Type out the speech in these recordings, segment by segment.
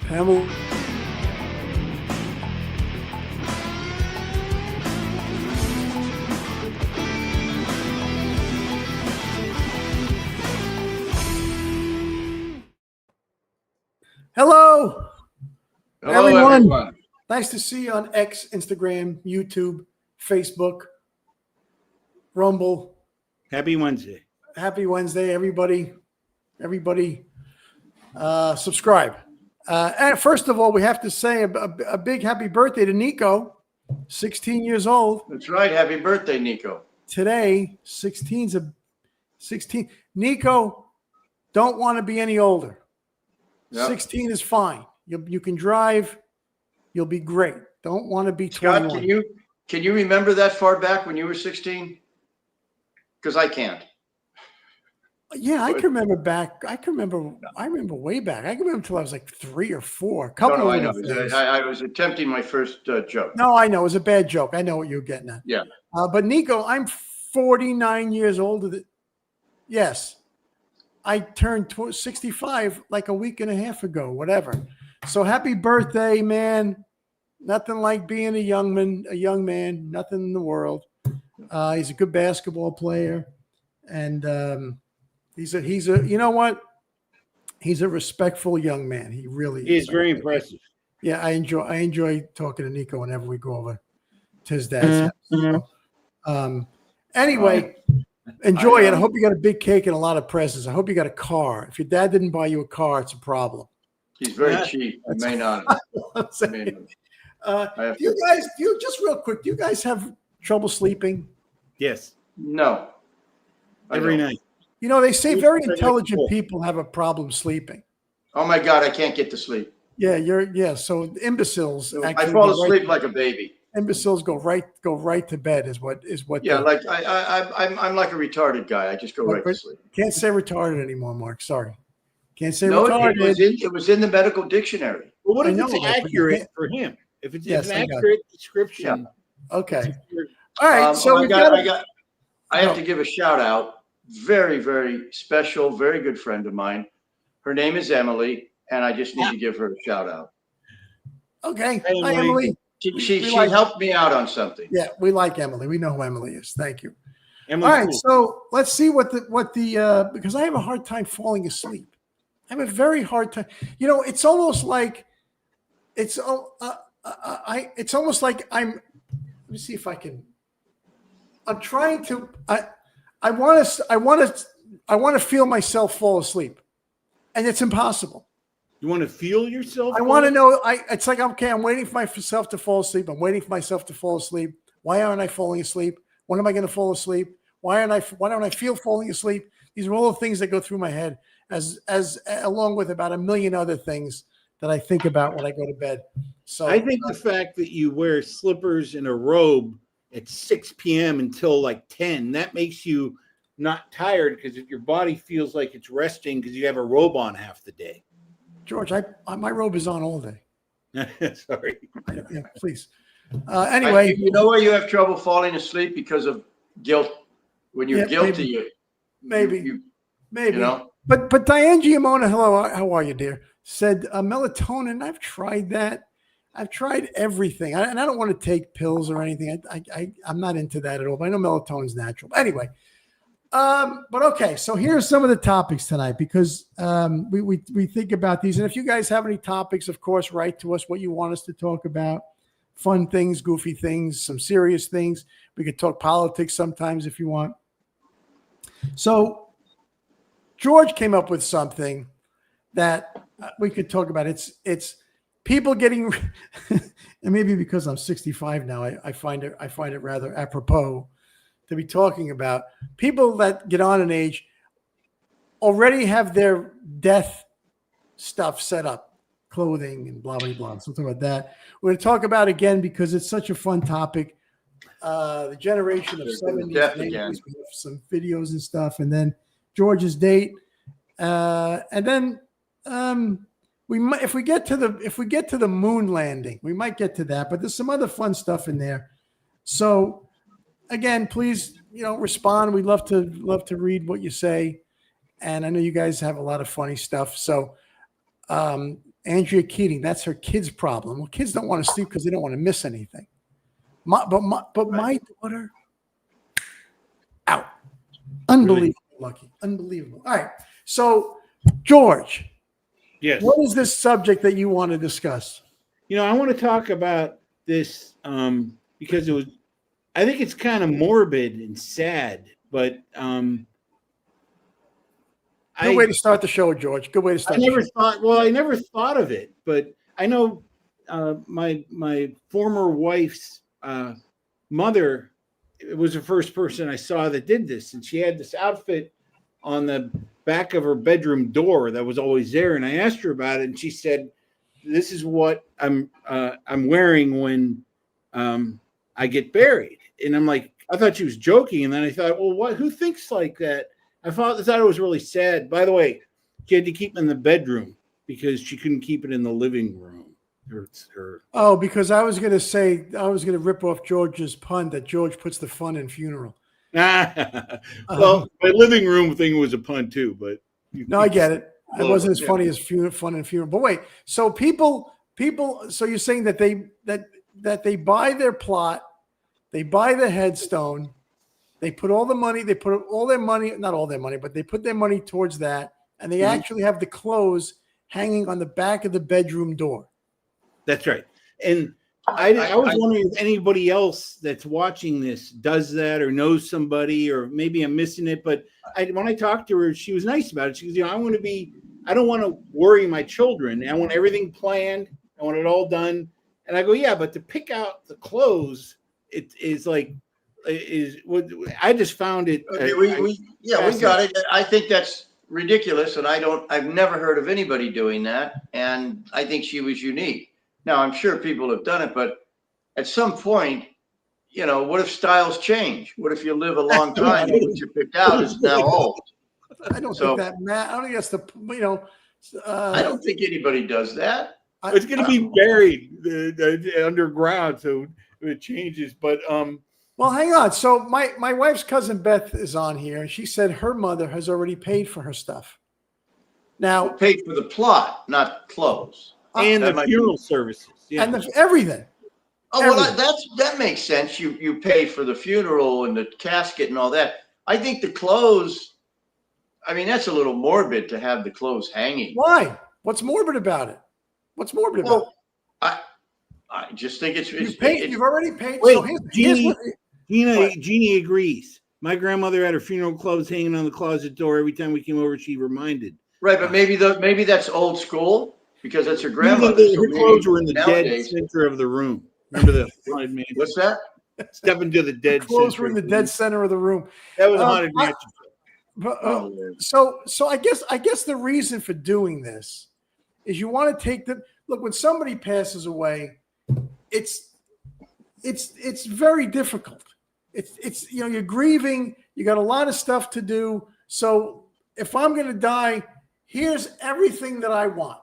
Pamela. Hello, everyone. Nice to see you on X, Instagram, YouTube, Facebook, Rumble. Happy Wednesday. Happy Wednesday, everybody. Everybody, subscribe. And first of all, we have to say a big happy birthday to Nico, 16 years old. That's right. Happy birthday, Nico. Today, 16. Nico, don't want to be any older. Yep. 16 is fine. You can drive. You'll be great. Don't want to be 21. Scott, can you remember that far back when you were 16? Because I can't. Yeah, I can remember back. I remember way back. I can remember until I was like 3 or 4. No, I know. I was attempting my first joke. No, I know. It was a bad joke. I know what you're getting at. Yeah. But Nico, I'm 49 years older. Yes. I turned 65 like a week and a half ago, whatever. So happy birthday, man. Nothing like being a young man, nothing in the world. He's a good basketball player. And he's a you know what? He's a respectful young man. He really is. He's very impressive. Yeah, I enjoy talking to Nico whenever we go over to his dad's house. So, anyway, enjoy it. I hope you got a big cake and a lot of presents. I hope you got a car. If your dad didn't buy you a car, it's a problem. He's very cheap. He may not. Do you guys, just real quick, do you guys have trouble sleeping? Yes. No. Every night. You know, they say very intelligent people have a problem sleeping. Oh my God, I can't get to sleep. Yeah, so imbeciles I fall asleep like a baby. Imbeciles go right to bed is what yeah, like I'm like a retarded guy. I just go right to sleep. Can't say retarded anymore, Mark. Sorry. Can't say retarded. It was in the medical dictionary. Well, what if it's accurate for him? If it's an accurate description. Yeah. Okay. All right. So I have to give a shout out. Very, very special, very good friend of mine. Her name is Emily, and I just need to give her a shout out. Okay. Hi, Emily. She helped me out on something. Yeah, we like Emily. We know who Emily is. Thank you. Emily's all right, cool. So let's see what the because I have a hard time falling asleep. I have a very hard time. You know, it's almost like it's almost like I'm. Let me see if I can. I'm trying to. I want to feel myself fall asleep, and it's impossible. You want to feel yourself? I want to know. It's like, okay, I'm waiting for myself to fall asleep. I'm waiting for myself to fall asleep. Why aren't I falling asleep? When am I going to fall asleep? Why don't I feel falling asleep? These are all the things that go through my head, as along with about a million other things that I think about when I go to bed. So I think the fact that you wear slippers and a robe at 6 p.m. until like 10, that makes you not tired because your body feels like it's resting because you have a robe on half the day. George, my robe is on all day. Sorry. Yeah, please. Anyway. You know why you have trouble falling asleep? Because of guilt. When you're guilty, maybe. You know? But Diane Giamona, hello, how are you, dear? Said melatonin. I've tried that. I've tried everything, and I don't want to take pills or anything. I'm not into that at all. But I know melatonin's natural. But anyway, but okay. So here's some of the topics tonight because we think about these, and if you guys have any topics, of course, write to us what you want us to talk about. Fun things, goofy things, some serious things. We could talk politics sometimes if you want. So George came up with something that we could talk about. It's people getting, and maybe because I'm 65 now, I find it rather apropos to be talking about people that get on in age already have their death stuff set up, clothing and blah, blah, blah. Something about that. We're going to talk about again because it's such a fun topic. The generation of 70s, 80s, we have some videos and stuff, and then George's date, and then we might, if we get to the moon landing, we might get to that, but there's some other fun stuff in there. So again, please, respond. We'd love to read what you say. And I know you guys have a lot of funny stuff. So Andrea Keating, that's her kid's problem. Well, kids don't want to sleep because they don't want to miss anything. My daughter, out. Unbelievable, Lucky. Unbelievable. All right. So, George, Yes. what is this subject that you want to discuss? I want to talk about this because I think it's kind of morbid and sad, but Good way to start the show, George. Good way to start. I never thought of it, but I know my former wife's mother was the first person I saw that did this, and she had this outfit on the back of her bedroom door that was always there. And I asked her about it, and she said, "This is what I'm wearing when I get buried." And I'm like, I thought she was joking, and then I thought, well, what? Who thinks like that? I thought it was really sad. By the way, she had to keep it in the bedroom because she couldn't keep it in the living room. Oh, because I was going to rip off George's pun that George puts the fun in funeral. Well, my living room thing was a pun too, but no, I get it. It wasn't as funny as fun and funeral. But wait, so people. So you're saying that they buy their plot, they buy the headstone, they put all the money, not all their money, but they put their money towards that, and they actually have the clothes hanging on the back of the bedroom door. That's right. And I was wondering if anybody else that's watching this does that or knows somebody, or maybe I'm missing it. But when I talked to her, she was nice about it. She goes, I don't want to worry my children. I want everything planned. I want it all done. And I go, yeah, but to pick out the clothes, I just found it. Okay, we got it. I think that's ridiculous. And I've never heard of anybody doing that. And I think she was unique. Now, I'm sure people have done it, but at some point, what if styles change? What if you live a long time and what you picked out is now old? I don't think that, Matt. I don't think that's I don't think anybody does that. It's going to be buried underground, so it changes. But well, hang on. So my wife's cousin Beth is on here, and she said her mother has already paid for her stuff. Now, paid for the plot, not clothes. And the funeral services, and everything. Oh, well, that makes sense. You pay for the funeral and the casket and all that. I think the clothes. I mean, that's a little morbid to have the clothes hanging. Why? What's morbid about it? What's morbid about it? I just think it's you've already paid. Wait, so Jeannie agrees. My grandmother had her funeral clothes hanging on the closet door every time we came over. She reminded. Right, but maybe that's old school. Because that's her grandmother. Her clothes were in the dead center of the room. Remember the haunted mansion? What's that? Step into the dead. The clothes were in the dead center of the room. That was a haunted mansion. So I guess the reason for doing this is you want to take look when somebody passes away, it's very difficult. It's you're grieving. You got a lot of stuff to do. So if I'm going to die, here's everything that I want.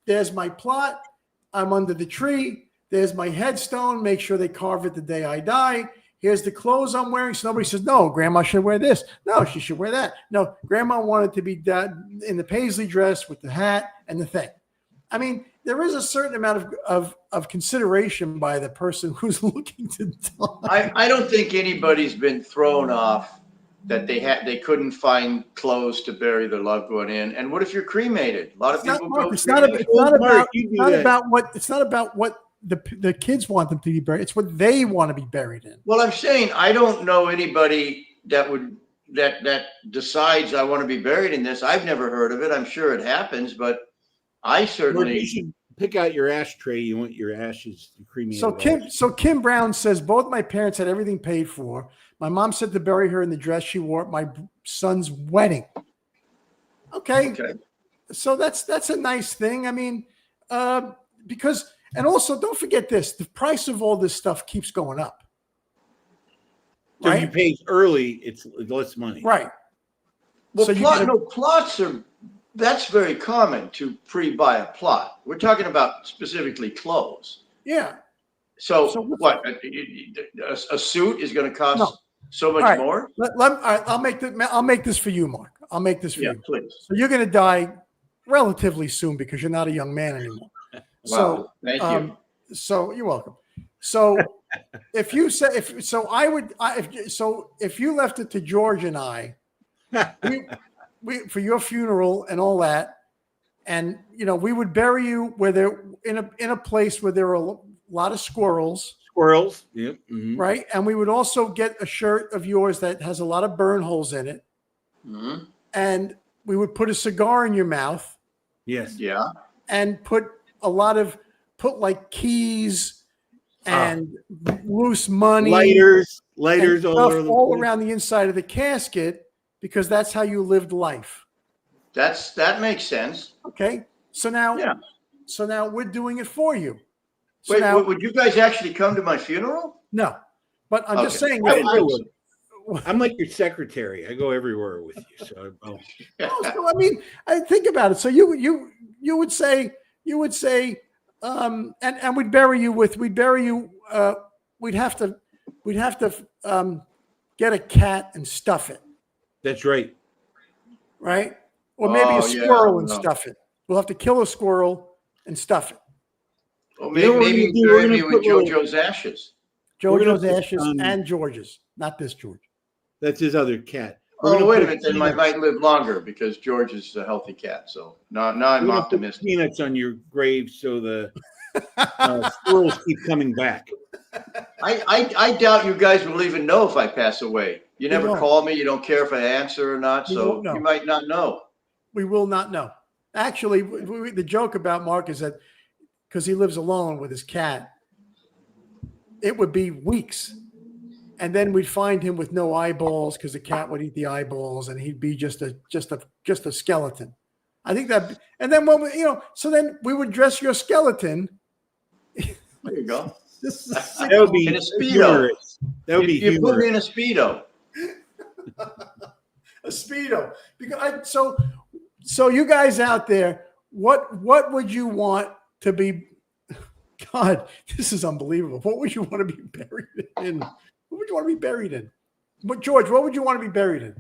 There's my plot. I'm under the tree. There's my headstone. Make sure they carve it the day I die. Here's the clothes I'm wearing. So nobody says, no, grandma should wear this. No, she should wear that. No, grandma wanted to be in the paisley dress with the hat and the thing. I mean, there is a certain amount of consideration by the person who's looking to die. I don't think anybody's been thrown off that they couldn't find clothes to bury their loved one in. And what if you're cremated? A lot of people go. It's not about what the kids want them to be buried. It's what they want to be buried in. Well, I'm saying I don't know anybody that decides I want to be buried in this. I've never heard of it. I'm sure it happens, but I certainly. You should pick out your ashtray. You want your ashes cremated. So Kim Brown says both my parents had everything paid for. My mom said to bury her in the dress she wore at my son's wedding. Okay. So that's a nice thing. I mean, because, and also don't forget this, the price of all this stuff keeps going up. So if you pay early, it's less money. Right. Well, plots that's very common to pre-buy a plot. We're talking about specifically clothes. Yeah. So what? A suit is going to cost so much more? I'll make this for you, Mark. I'll make this for you. Please. So you're going to die relatively soon because you're not a young man anymore. Wow, thank you. So you're welcome. So if you say if you left it to George and I, we for your funeral and all that, and we would bury you where there in a place where there are a lot of squirrels. Squirrels. Yep. Mm-hmm. Right. And we would also get a shirt of yours that has a lot of burn holes in it. Mm-hmm. And we would put a cigar in your mouth. Yes. Yeah. And put like keys and loose money. Lighters all around the inside of the casket, because that's how you lived life. That makes sense. Okay. So now we're doing it for you. So Wait, now, would you guys actually come to my funeral? No, but I'm just saying. I would. I'm like your secretary. I go everywhere with you. So, so I mean, I think about it. So you would say, and we'd bury you. We'd have to get a cat and stuff it. That's right. Right. Or maybe a squirrel and stuff it. We'll have to kill a squirrel and stuff it. Well, maybe bury me with JoJo's ashes. JoJo's ashes and George's, not this George. That's his other cat. Oh, wait a minute. Then I might live longer because George is a healthy cat. So now I'm optimistic. Peanuts on your grave so the squirrels keep coming back. I doubt you guys will even know if I pass away. You never call me. You don't care if I answer or not. So you might not know. We will not know. Actually, the joke about Mark is that because he lives alone with his cat, it would be weeks. And then we'd find him with no eyeballs because the cat would eat the eyeballs and he'd be just a skeleton. I think that, and then so then we would dress your skeleton. There you go. That would be in a Speedo. That would be you put me in a Speedo. A Speedo. Because so you guys out there, what would you want to be? God, this is unbelievable. What would you want to be buried in? What would you want to be buried in? But George, what would you want to be buried in?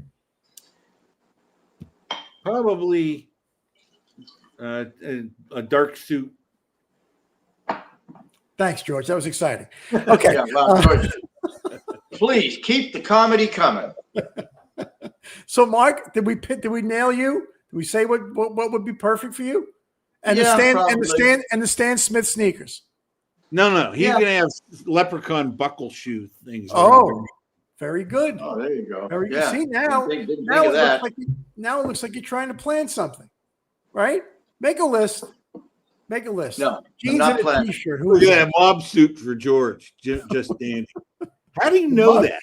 Probably a dark suit. Thanks, George. That was exciting. Okay. George, please keep the comedy coming. So, Mark, did we nail you? Did we say what would be perfect for you? And the Stan Smith sneakers. No. He's gonna have leprechaun buckle shoe things. Oh, very good. Oh, there you go. Very good. See, now it looks like you're trying to plan something, right? Make a list. No, jeans and a t-shirt. We're gonna have mob suit for George. Just Dandy. How do you know that?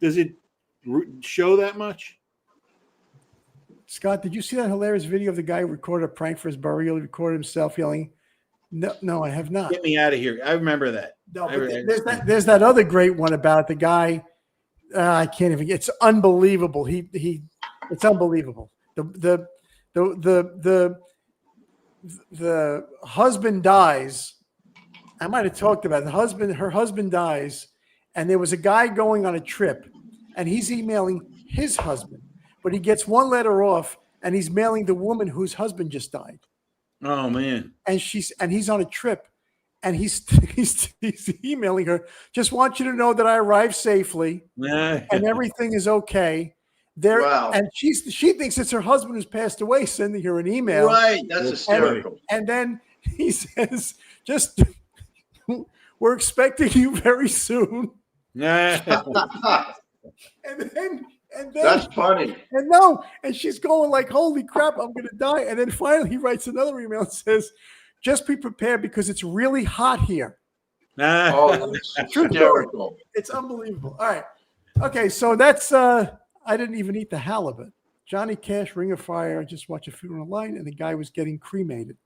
Does it show that much? Scott, did you see that hilarious video of the guy who recorded a prank for his burial? He recorded himself yelling. No, I have not. Get me out of here. I remember that. No, but there's that other great one about the guy. I can't even. It's unbelievable. It's unbelievable. The husband dies. I might have talked about it. Her husband dies, and there was a guy going on a trip, and he's emailing his husband, but he gets one letter off, and he's mailing the woman whose husband just died. Oh man! And he's on a trip, and he's emailing her. Just want you to know that I arrived safely, and everything is okay. Wow. And she thinks it's her husband who's passed away, sending her an email. Right, that's hysterical. And then he says, we're expecting you very soon. And then that's funny. And she's going like, holy crap, I'm going to die. And then finally he writes another email and says, just be prepared because it's really hot here. Oh, that's hysterical. It's unbelievable. All right. Okay. So that's, I didn't even eat the halibut. Johnny Cash, Ring of Fire. I just watched a funeral line and the guy was getting cremated.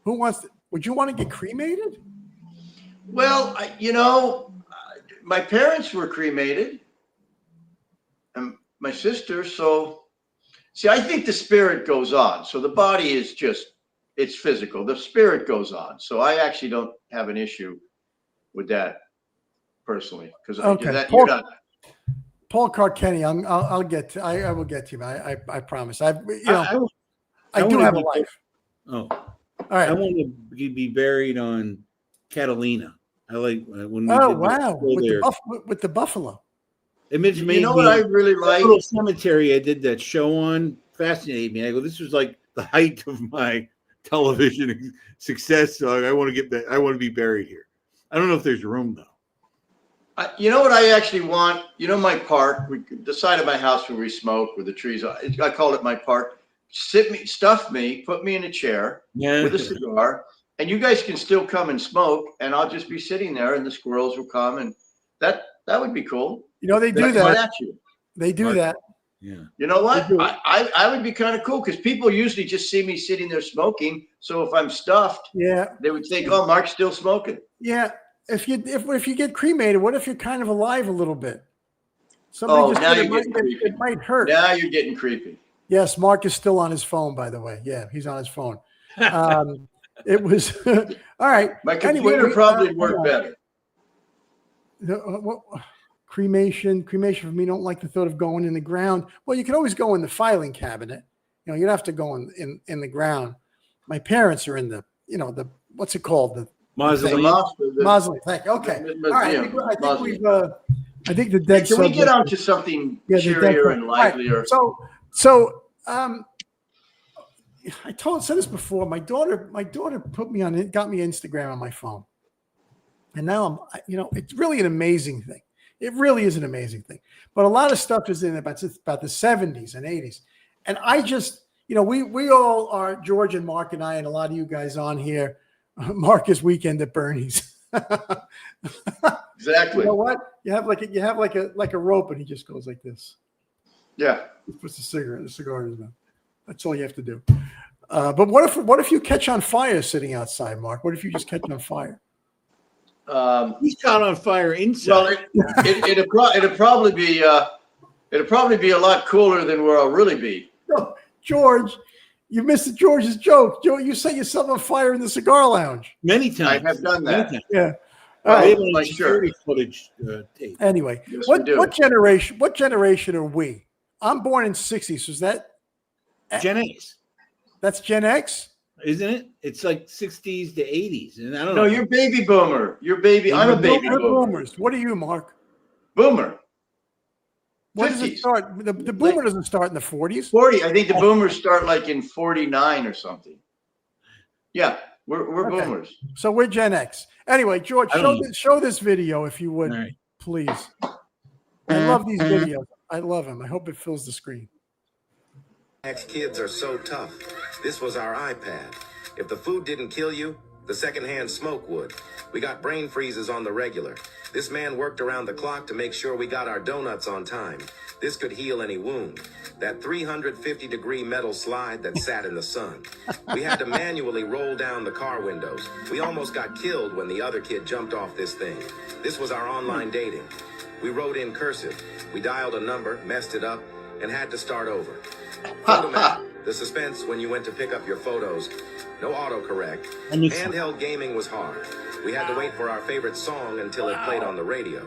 Would you want to get cremated? Well, my parents were cremated. And my sister, so see, I think the spirit goes on. So the body is it's physical. The spirit goes on. So I actually don't have an issue with that personally. Because you're not. Paul Carkenny, I will get to you. I promise. I I do wanna have a be- life. Oh, All I right. want to be buried on Catalina. I like when we Oh, did the wow. show there. With the buffalo. It made You know what I really that like? little cemetery I did that show on fascinated me. I go, this was like the height of my television success. So I want to get that. I want to be buried here. I don't know if there's room though. You know what I actually want? You know my park, the side of my house where we smoke, with the trees. I call it my park. Stuff me, put me in a chair with a cigar, and you guys can still come and smoke, and I'll just be sitting there, and the squirrels will come, and that would be cool. You know, they do That's that. at you. They do that. Yeah. You know what? They do. I would be kind of cool because people usually just see me sitting there smoking. So if I'm stuffed, Yeah. they would think, "Oh, Mark's still smoking." Yeah. If you get cremated, what if you're kind of alive a little bit? Somebody Oh, just now said you're getting creepy. it might hurt. Now you're getting creepy. Yes, Mark is still on his phone, by the way. Yeah, he's on his phone. It was all right. My computer probably worked better. Cremation for me, don't like the thought of going in the ground. Well, you can always go in the filing cabinet. You know, you'd have to go in the ground. My parents are in the, you know, the, what's it called? The Mausoleum. mausoleum. Thank you. Okay. All right. I think the dead. Can we get on to something cheerier and livelier? Right. So I said this before. My daughter got me Instagram on my phone, and now it's really an amazing thing. It really is an amazing thing. But a lot of stuff is in about the 70s and 80s, and I just, we all are, George and Mark and I, and a lot of you guys on here. Mark is Weekend at Bernie's. Exactly. You know what? You have like a rope, and he just goes like this. Yeah. He puts the cigar in his mouth. That's all you have to do. But what if you catch on fire sitting outside, Mark? What if you just catch on fire? He's caught on fire inside. Well, it'd probably be a lot cooler than where I'll really be. No, George, you missed George's joke. Joe, you set yourself on fire in the cigar lounge. Many times. I have done that. Yeah. Security footage tape. Anyway, Yes, what generation are we? I'm born in '60s. So is that Gen X? That's Gen X, isn't it? It's like 60s to 80s, and I don't know. No, you're baby boomer. You're baby. I'm a baby boomer. Boomers. What are you, Mark? Boomer. When does it start? The boomer doesn't start in the 40s. 40. I think the boomers start like in 49 or something. Yeah, we're boomers. So we're Gen X. Anyway, George, show this video if you would, please. I love these videos. I love them. I hope it fills the screen. Kids are so tough. This was our iPad. If the food didn't kill you, the secondhand smoke would. We got brain freezes on the regular. This man worked around the clock to make sure we got our donuts on time. This could heal any wound. That 350-degree metal slide that sat in the sun. We had to manually roll down the car windows. We almost got killed when the other kid jumped off this thing. This was our online dating. We wrote in cursive. We dialed a number, messed it up, and had to start over. Photomat, the suspense when you went to pick up your photos. No autocorrect. Handheld gaming was hard. We had to wait for our favorite song until it played on the radio.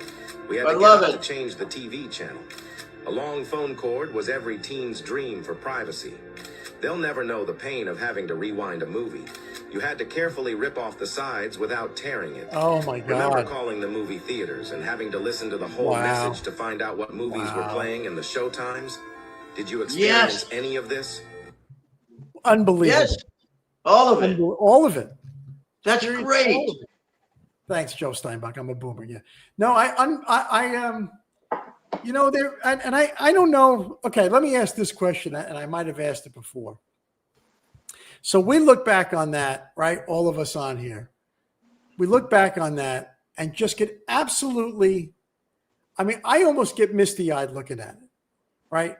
We had to get up to change the TV channel. A long phone cord was every teen's dream for privacy. They'll never know the pain of having to rewind a movie. You had to carefully rip off the sides without tearing it. Oh my God. Remember calling the movie theaters and having to listen to the whole message to find out what movies were playing and the show times? Did you experience any of this? Unbelievable. Yes. All of it. All of it. That's great. Thanks, Joe Steinbach. I'm a boomer. Yeah. No, I don't know. Okay, let me ask this question, and I might have asked it before. So we look back on that, right? All of us on here. We look back on that and just get absolutely, I almost get misty-eyed looking at it, right?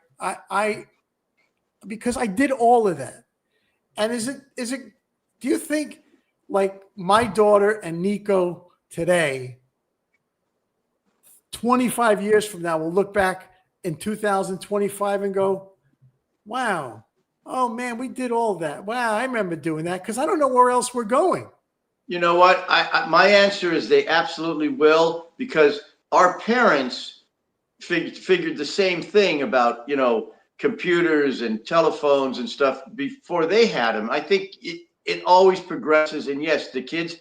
Because I did all of that. And is it, do you think like my daughter and Nico today, 25 years from now, will look back in 2025 and go, wow, oh man, we did all that. Wow, I remember doing that, because I don't know where else we're going. You know what? My answer is they absolutely will, because our parents figured the same thing about, computers and telephones and stuff before they had them. I think it always progresses. And yes, the kids,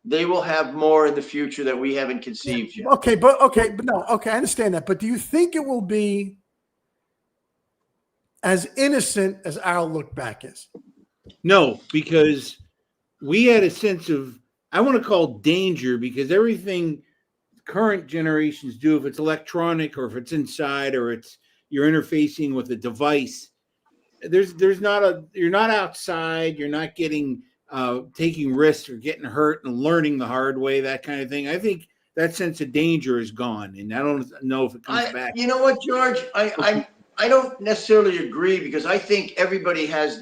they will have more in the future that we haven't conceived yet. Okay, but no, okay, I understand that. But do you think it will be as innocent as our look back is? No, because we had a sense of, I want to call danger, because everything current generations do, if it's electronic or if it's inside or you're interfacing with a device, you're not outside, you're not getting taking risks or getting hurt and learning the hard way, that kind of thing. I think that sense of danger is gone, and I don't know if it comes back. You know what, George? I don't necessarily agree, because I think everybody has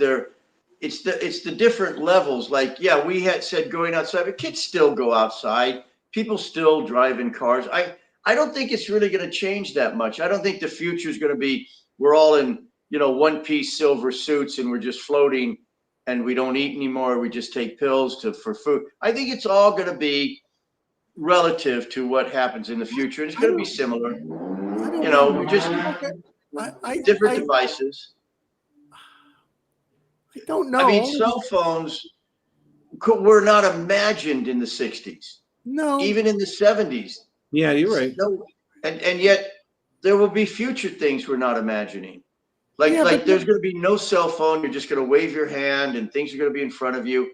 it's the different levels. Like, yeah, we had said going outside, but kids still go outside. People still drive in cars. I don't think it's really going to change that much. I don't think the future is going to be we're all in, one-piece silver suits and we're just floating and we don't eat anymore. We just take pills for food. I think it's all going to be relative to what happens in the future. It's going to be similar, just different devices. I don't know. I mean, cell phones were not imagined in the 60s. No. Even in the 70s. Yeah, you're right. No, and yet there will be future things we're not imagining. Like there's going to be no cell phone. You're just going to wave your hand and things are going to be in front of you.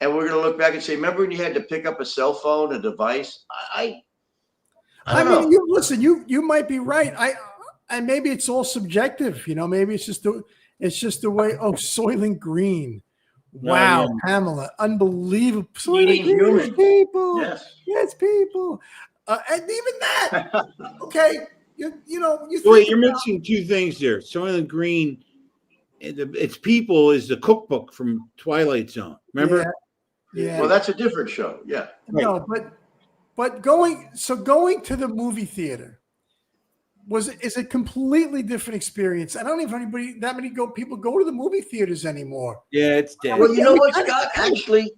And we're going to look back and say, remember when you had to pick up a cell phone, a device? I don't know. Listen, you might be right. And maybe it's all subjective. Maybe it's just the way. Oh, Soylent Green. Wow, yeah. Pamela, unbelievable. Soylent Green is people. Yes, people. And even that. Okay. Wait, you're mixing two things there. Soylent Green, it's people is the cookbook from Twilight Zone. Remember? Yeah. Well, that's a different show. Yeah. No, but going to the movie theater is a completely different experience. I don't know if that many people go to the movie theaters anymore. Yeah, it's dead. Well, you know what, Scott? Actually,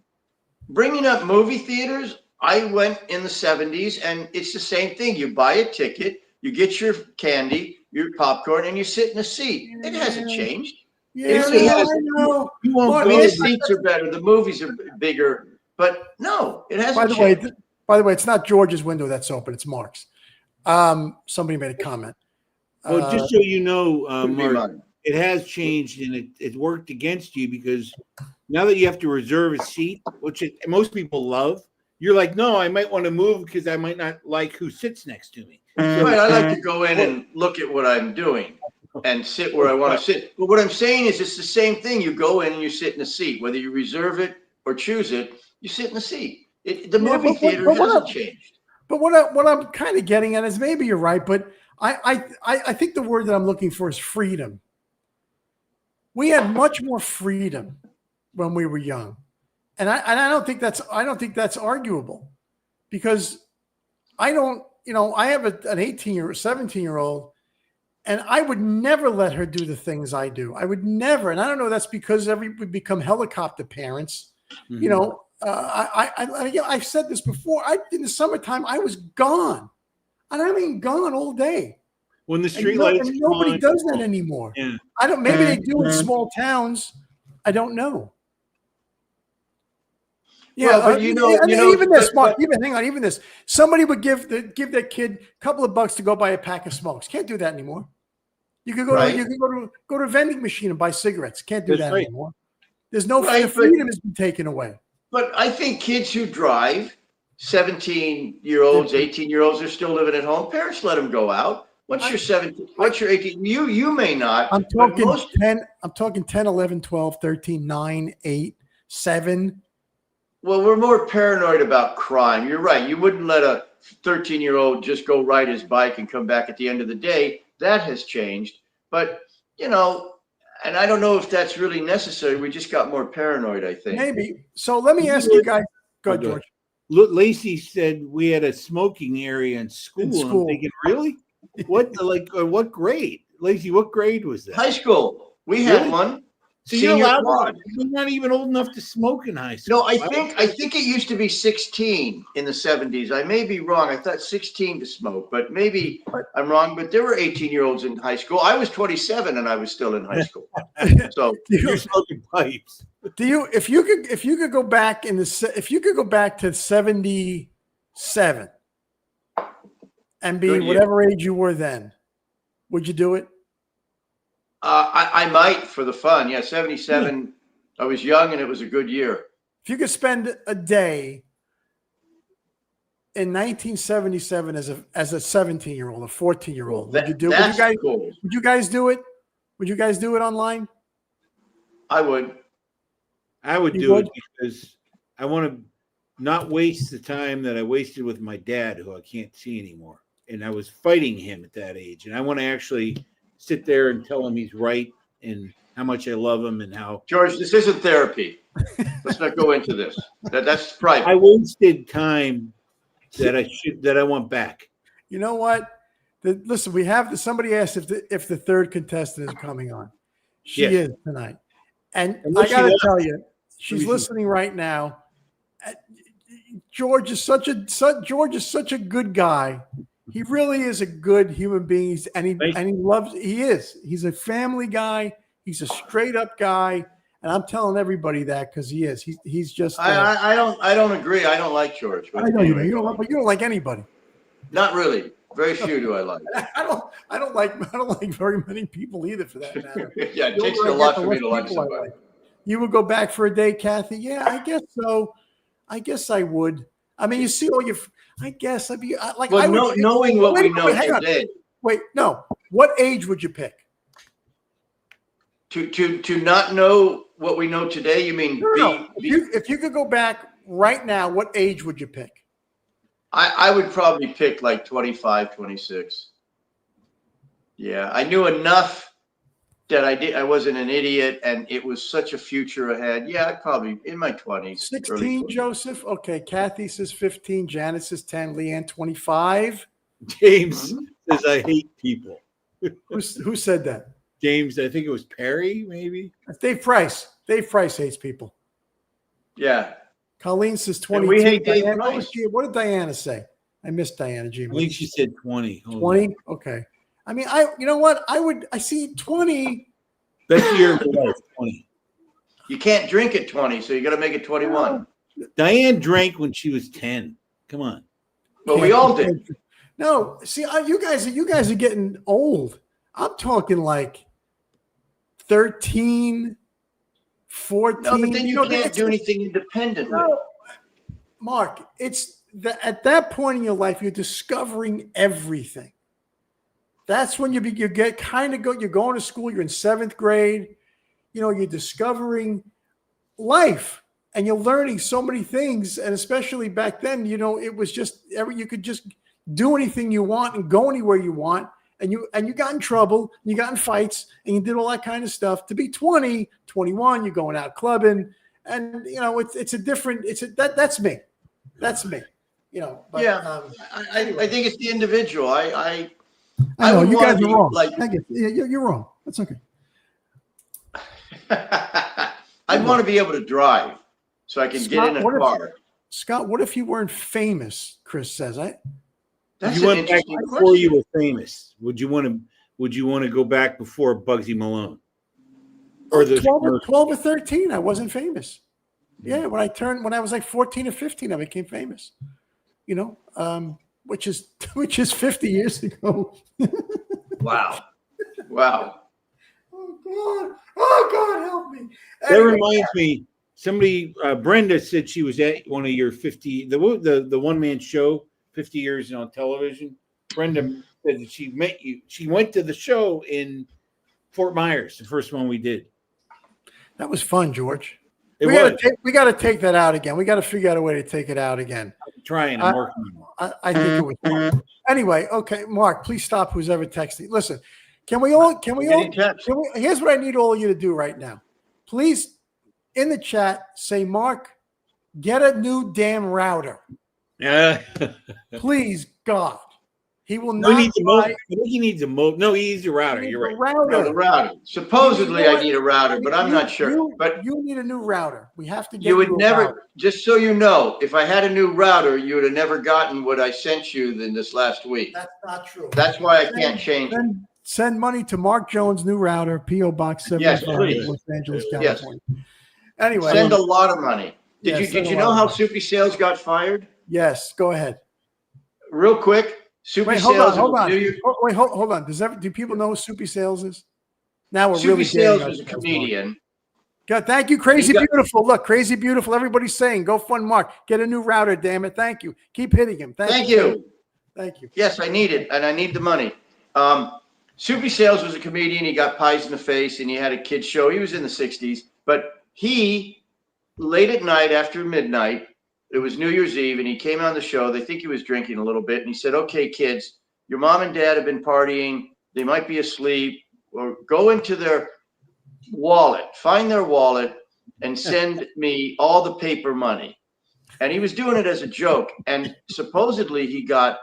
bringing up movie theaters, I went in the 70s, and it's the same thing. You buy a ticket, you get your candy, your popcorn, and you sit in a seat. It hasn't changed. Yeah, I know. I mean, the seats are better, the movies are bigger, but no, it hasn't changed. By the way, it's not George's window that's open; it's Mark's. Somebody made a comment. Well, just so you know, Mark, it has changed, and it worked against you, because now that you have to reserve a seat, which most people love, you're like, no, I might want to move because I might not like who sits next to me. So, right, I like to go in and look at what I'm doing and sit where I want to sit. But what I'm saying is it's the same thing. You go in and you sit in a seat. Whether you reserve it or choose it, you sit in the seat. The movie theater hasn't changed. But what I'm kind of getting at is, maybe you're right, but I think the word that I'm looking for is freedom. We had much more freedom when we were young. And I don't think that's arguable, because I have an 17-year-old, and I would never let her do the things I do. I would never. And I don't know, that's because we become helicopter parents. Mm-hmm. I've said this before. In the summertime, I was gone. And I mean gone all day. When the street lights, nobody does that anymore. Yeah. Maybe they do in small towns. I don't know. Yeah, well, but even this. Somebody would give their kid a couple of bucks to go buy a pack of smokes. Can't do that anymore. You could go to a vending machine and buy cigarettes. Can't do that anymore. There's no freedom has been taken away. But I think kids who drive, 17-year-olds, 18-year-olds, are still living at home. Parents let them go out. Once you're 17, once you're 18, you may not. I'm talking 10, 11, 12, 13, 9, 8, 7. Well, we're more paranoid about crime. You're right. You wouldn't let a 13-year-old just go ride his bike and come back at the end of the day. That has changed. But, and I don't know if that's really necessary. We just got more paranoid, I think. Maybe. So let me ask you guys. Go ahead, George. Lacey said we had a smoking area in school. I'm thinking, really? What grade? Lacey, what grade was that? High school. We had one. So you're Senior allowed. quad. You're not even old enough to smoke in high school. No, I think it used to be 16 in the 70s. I may be wrong. I thought 16 to smoke, but maybe I'm wrong. But there were 18-year-olds in high school. I was 27 and I was still in high school. So You're smoking pipes. Do you, if you could go back if you could go back to 77 and be Good year. whatever age you were then, would you do it? I might for the fun. Yeah, 77. I was young and it was a good year. If you could spend a day in 1977 as a 17-year-old, a 14-year-old, would you do? That's cool. Would you guys do it? Would you guys do it online? I would. I would do it because I want to not waste the time that I wasted with my dad, who I can't see anymore. And I was fighting him at that age. And I want to actually sit there and tell him he's right and how much I love him and how. George, this isn't therapy. Let's not go into this. That's private. I wasted time that I want back. You know what? Listen, somebody asked if the third contestant is coming on. She is tonight. And I got to tell you, she's listening right now. George is such a good guy. He really is a good human being, he's a family guy. He's a straight up guy. And I'm telling everybody that because he is. He's just. I don't agree. I don't like George. I know you don't. But you don't like anybody. Not really. Very few do I like. I don't like very many people either, for that matter. Yeah, it takes a lot for me to like somebody. You would go back for a day, Kathy? Yeah, I guess so. I guess I would. I mean, you see all your. I guess I'd be like. Well, knowing what we know today. Wait, no. What age would you pick? To not know what we know today, you mean? No. If you could go back right now, what age would you pick? I would probably pick like 25, 26. Yeah, I knew enough that I wasn't an idiot, and it was such a future ahead. Yeah, I'd probably in my 20s. 16, Joseph. Okay, Kathy says 15. Janet says 10. Leanne 25. James says I hate people. Who said that? James, I think it was Perry, maybe. Dave Price. Dave Price hates people. Yeah. Colleen says 22. We hate Dave Diana, Price. what did Diana say? I missed Diana G. I think she said 20. 20? Okay. I mean, you know what? I see 20. Best year of your life, 20. You can't drink at 20, so you got to make it 21. Diane drank when she was 10. Come on. Well, we all did. No, see, you guys are getting old. I'm talking like 13, 14. No, but then you can't do anything independently. No, Mark, at that point in your life, you're discovering everything. That's when you're going to school. You're in 7th grade. You're discovering life, and you're learning so many things. And especially back then, it was just you could just do anything you want and go anywhere you want. And you got in trouble, and you got in fights, and you did all that kind of stuff. To be 20, 21, you're going out clubbing, and that's me. That's me. But, yeah. I think it's the individual. I know you guys are wrong. Like, you're wrong. That's okay. I'd want to be able to drive so I can get in a car. Scott, what if you weren't famous? Chris says. That's you an went back interesting before question. you were famous. Would you want to go back before Bugsy Malone? Or the 12 or 13, I wasn't famous. Yeah, when I was like 14 or 15, I became famous. Which is 50 years ago. Wow. Oh God, help me. That reminds me. Somebody, Brenda said she was at one of your 50, the one-man show, 50 years on television. Brenda said that she met you. She went to the show in Fort Myers, the first one we did. That was fun, George. We got to take that out again. We got to figure out a way to take it out again. I'm trying. I'm working on it. I think it was fun. Anyway, okay, Mark, please stop who's ever texting. Listen, here's what I need all of you to do right now. Please, in the chat, say, Mark, get a new damn router. Yeah. Please, God. He will No, he not needs a modem. buy. I think he needs a modem. No, he needs a router. You're right. No, the router. Supposedly, I need a router, but I'm not sure. But you need a new router. We have to get you would a never, router. just so you know, if I had a new router, you would have never gotten what I sent you in this last week. That's not true. That's why I can't change it. Send money to Mark Jones, new router, P.O. Box 75, please. Los Angeles, Yes. California. Anyway. Send a lot of money. Did you know how Soupy Sales got fired? Yes, go ahead. Real quick, Soupy Hold Sales. on. Do people know who Soupy Sales is? Now we're really Soupy Sales was a comedian. God, thank you, Crazy Beautiful. Look, Crazy Beautiful. Everybody's saying, go fund Mark. Get a new router, damn it. Thank you. Keep hitting him. Thank you. Thank you. Yes, I need it, and I need the money. Soupy Sales was a comedian. He got pies in the face, and he had a kid show. He was in the 60s, but he, late at night after midnight, it was New Year's Eve, and he came on the show. They think he was drinking a little bit, and he said, okay, kids, your mom and dad have been partying. They might be asleep, or go into their wallet, find their wallet, and send me all the paper money. And he was doing it as a joke, and supposedly he got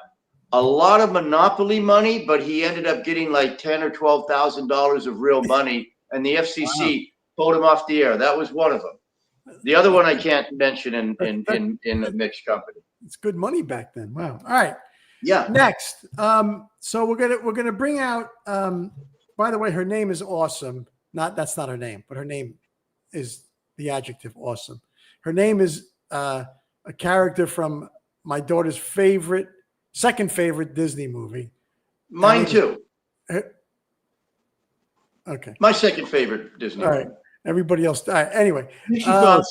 a lot of Monopoly money, but he ended up getting like $10,000 or $12,000 of real money, and the FCC pulled him off the air. That was one of them. The other one I can't mention in a mixed company. It's good money back then. Wow. All right. Yeah. Next. So we're gonna bring out. By the way, her name is awesome. That's not her name, but her name is the adjective awesome. Her name is a character from my daughter's second favorite Disney movie. Mine too. Okay. My second favorite Disney movie. All right. Everybody else. All right. Anyway, her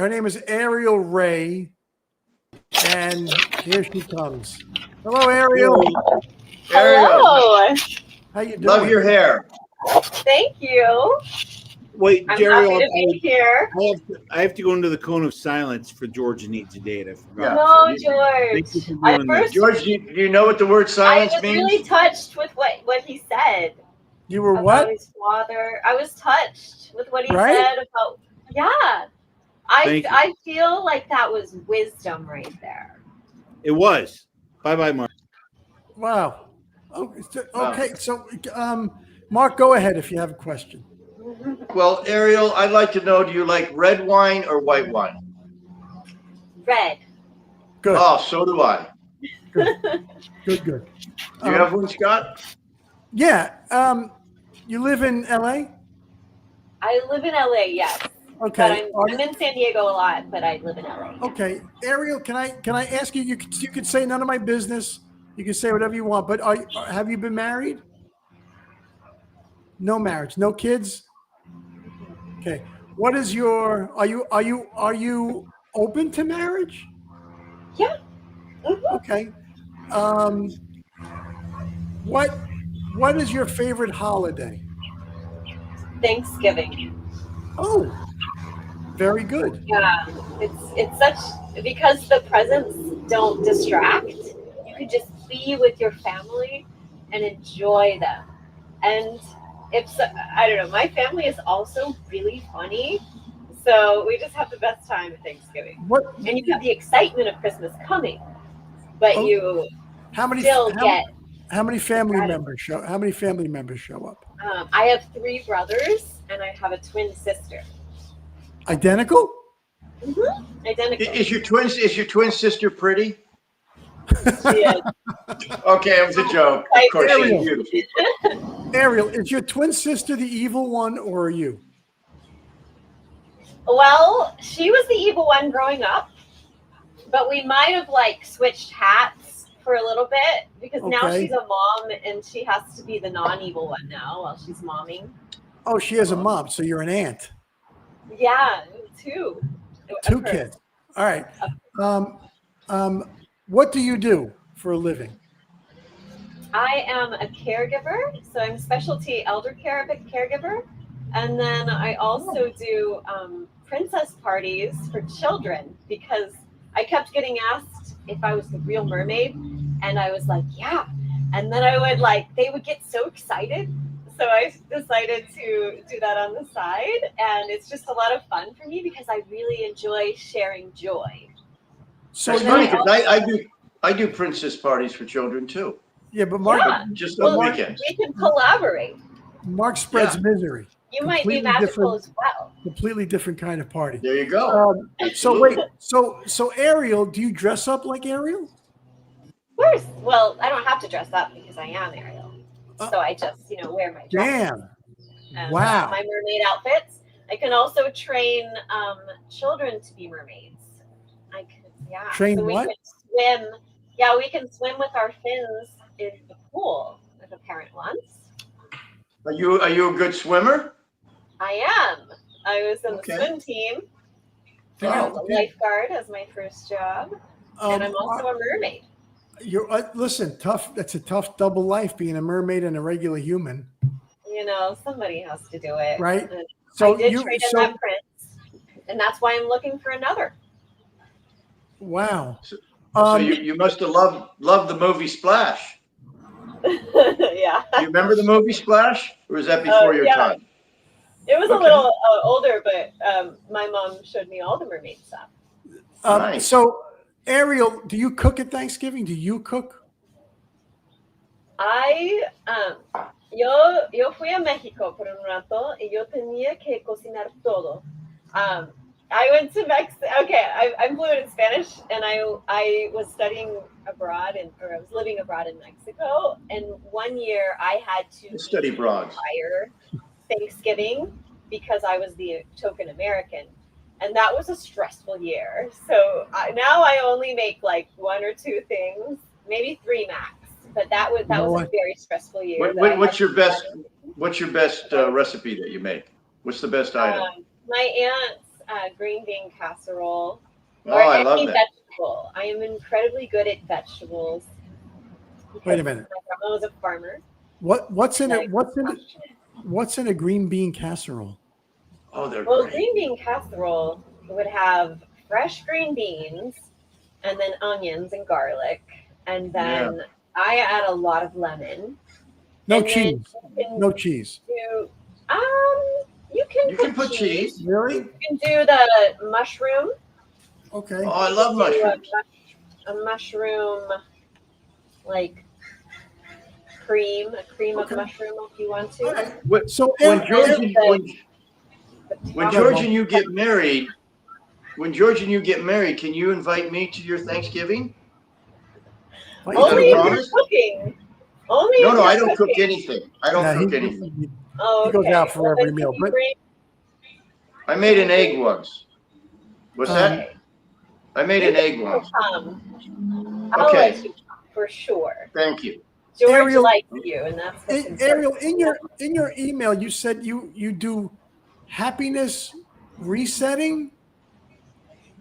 name is Ariel Ray, and here she comes. Hello, Ariel. Hello. How you doing? Love your hair. Thank you. Wait, I'm Jerry, happy to be here. I have to go into the cone of silence for George Needs a Date. I forgot. No, George. George, do you know what the word silence means? I was really touched with what he said. You were about what? His father. I was touched with what he said about. Yeah, I feel like that was wisdom right there. It was. Bye, Mark. Wow. Okay. So, Mark, go ahead if you have a question. Well, Ariel, I'd like to know, do you like red wine or white wine? Red. Good. Oh, so do I. Good. Do you have one, Scott? Yeah. You live in LA? I live in LA, yes. Okay. But I'm in San Diego a lot, but I live in LA. Okay. Ariel, can I ask you? You could say none of my business. You can say whatever you want. But have you been married? No marriage. No kids. Okay. What is your? Are you open to marriage? Yeah. Mm-hmm. Okay. What is your favorite holiday? Thanksgiving. Oh, very good. Yeah, it's such, because the presents don't distract. You can just be with your family and enjoy them. And I don't know, my family is also really funny, so we just have the best time at Thanksgiving. And you have the excitement of Christmas coming, but how many family members show up? I have 3 brothers and I have a twin sister. Identical? Mm-hmm. Identical. Is your twin sister pretty? She is. Okay, it was a joke. Of course, she's beautiful. Ariel, is your twin sister the evil one, or are you? Well, she was the evil one growing up, but we might have switched hats for a little bit, because now she's a mom and she has to be the non-evil one now while she's momming. Oh, she has a mom, so you're an aunt. Yeah, 2. 2 kids. All right. What do you do for a living? I am a caregiver, so I'm a specialty elder care caregiver, and then I also do princess parties for children, because I kept getting asked if I was the real mermaid, and I was like, yeah, and then I would they would get so excited. So I decided to do that on the side, and it's just a lot of fun for me because I really enjoy sharing joy. So it's funny because I do princess parties for children too. Yeah, but Mark, Yeah. Just on Well, weekends. we can collaborate. Mark spreads misery. You might be Completely magical different. as well. Completely different kind of party. There you go. So wait, so Ariel, do you dress up like Ariel? Of course. Well, I don't have to dress up because I am Ariel. So I just, wear my dress. Damn. And, Wow. my mermaid outfits. I can also train children to be mermaids. I can, Train so we what? can swim. Yeah, we can swim with our fins in the pool if a parent wants. Are you a good swimmer? I am. I was in the swim team. I was a lifeguard as my first job, and I'm also a mermaid. Listen, tough. That's a tough double life, being a mermaid and a regular human. Somebody has to do it, right? And so I did trade in that prince, and that's why I'm looking for another. Wow. So you must have loved the movie Splash. Yeah. Do you remember the movie Splash, or was that before your time? It was a little older, but my mom showed me all the mermaid stuff. Nice. So, Ariel, do you cook at Thanksgiving? Do you cook? Yo fui a México por un rato y yo tenía que cocinar todo. I went to Mexico. Okay, I'm fluent in Spanish, and I was studying abroad, or I was living abroad in Mexico. And one year I had to study abroad entire Thanksgiving because I was the token American, and that was a stressful year. So now I only make like one or two things, maybe three max. But that was a very stressful year. What's your best recipe that you make? What's the best item? My aunt's green bean casserole. Oh, I love that. Vegetable. I am incredibly good at vegetables. Wait a minute. My grandma was a farmer. What's in it? What's in a green bean casserole? Oh, they're great. Green bean casserole would have fresh green beans, and then onions and garlic, and then I add a lot of lemon. No cheese. No cheese. You can put cheese. Really? You can do the mushroom. Okay. Oh, I love mushrooms. A mushroom, like cream of mushroom if you want to. Okay. So when George and you get married, can you invite me to your Thanksgiving? Only if you're cooking. No, I don't cook anything. I don't cook anything. He goes out for every meal. But I made an egg once. What's that? I made an egg once. I'll let you for sure. Thank you. George Ariel, likes you, and that's what's Ariel, in your email, you said you do happiness resetting.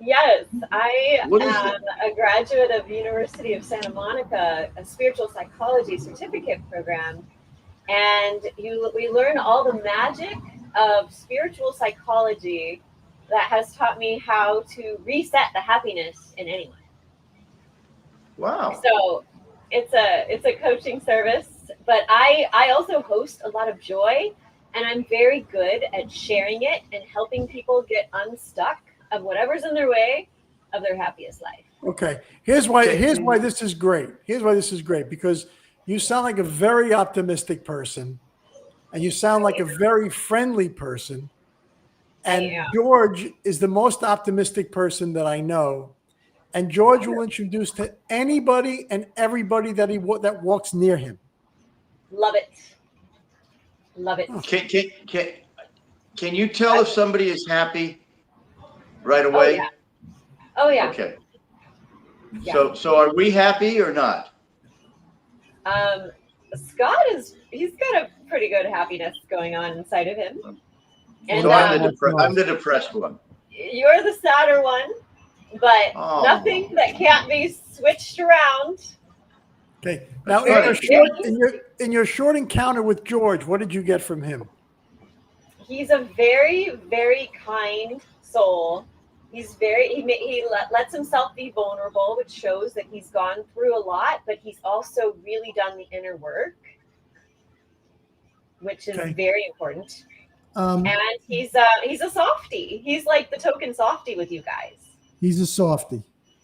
Yes, I am a graduate of University of Santa Monica, a spiritual psychology certificate program, and we learn all the magic of spiritual psychology that has taught me how to reset the happiness in anyone. Wow. So it's a coaching service, but I also host a lot of joy, and I'm very good at sharing it and helping people get unstuck of whatever's in their way of their happiest life. Okay. Here's why this is great. Because you sound like a very optimistic person, and you sound like a very friendly person. And George is the most optimistic person that I know. And George will introduce to anybody and everybody that walks near him. Love it. Love it. Can you tell if somebody is happy right away? Oh yeah. Okay. Yeah. So are we happy or not? Scott he's got a pretty good happiness going on inside of him. And so I'm the depressed one. You're the sadder one, but nothing that can't be switched around. Okay. Now in your short encounter with George, what did you get from him? He's a very, very kind soul. He's he lets himself be vulnerable, which shows that he's gone through a lot, but he's also really done the inner work, which is very important. And he's a softie. He's like the token softie with you guys. He's a softie.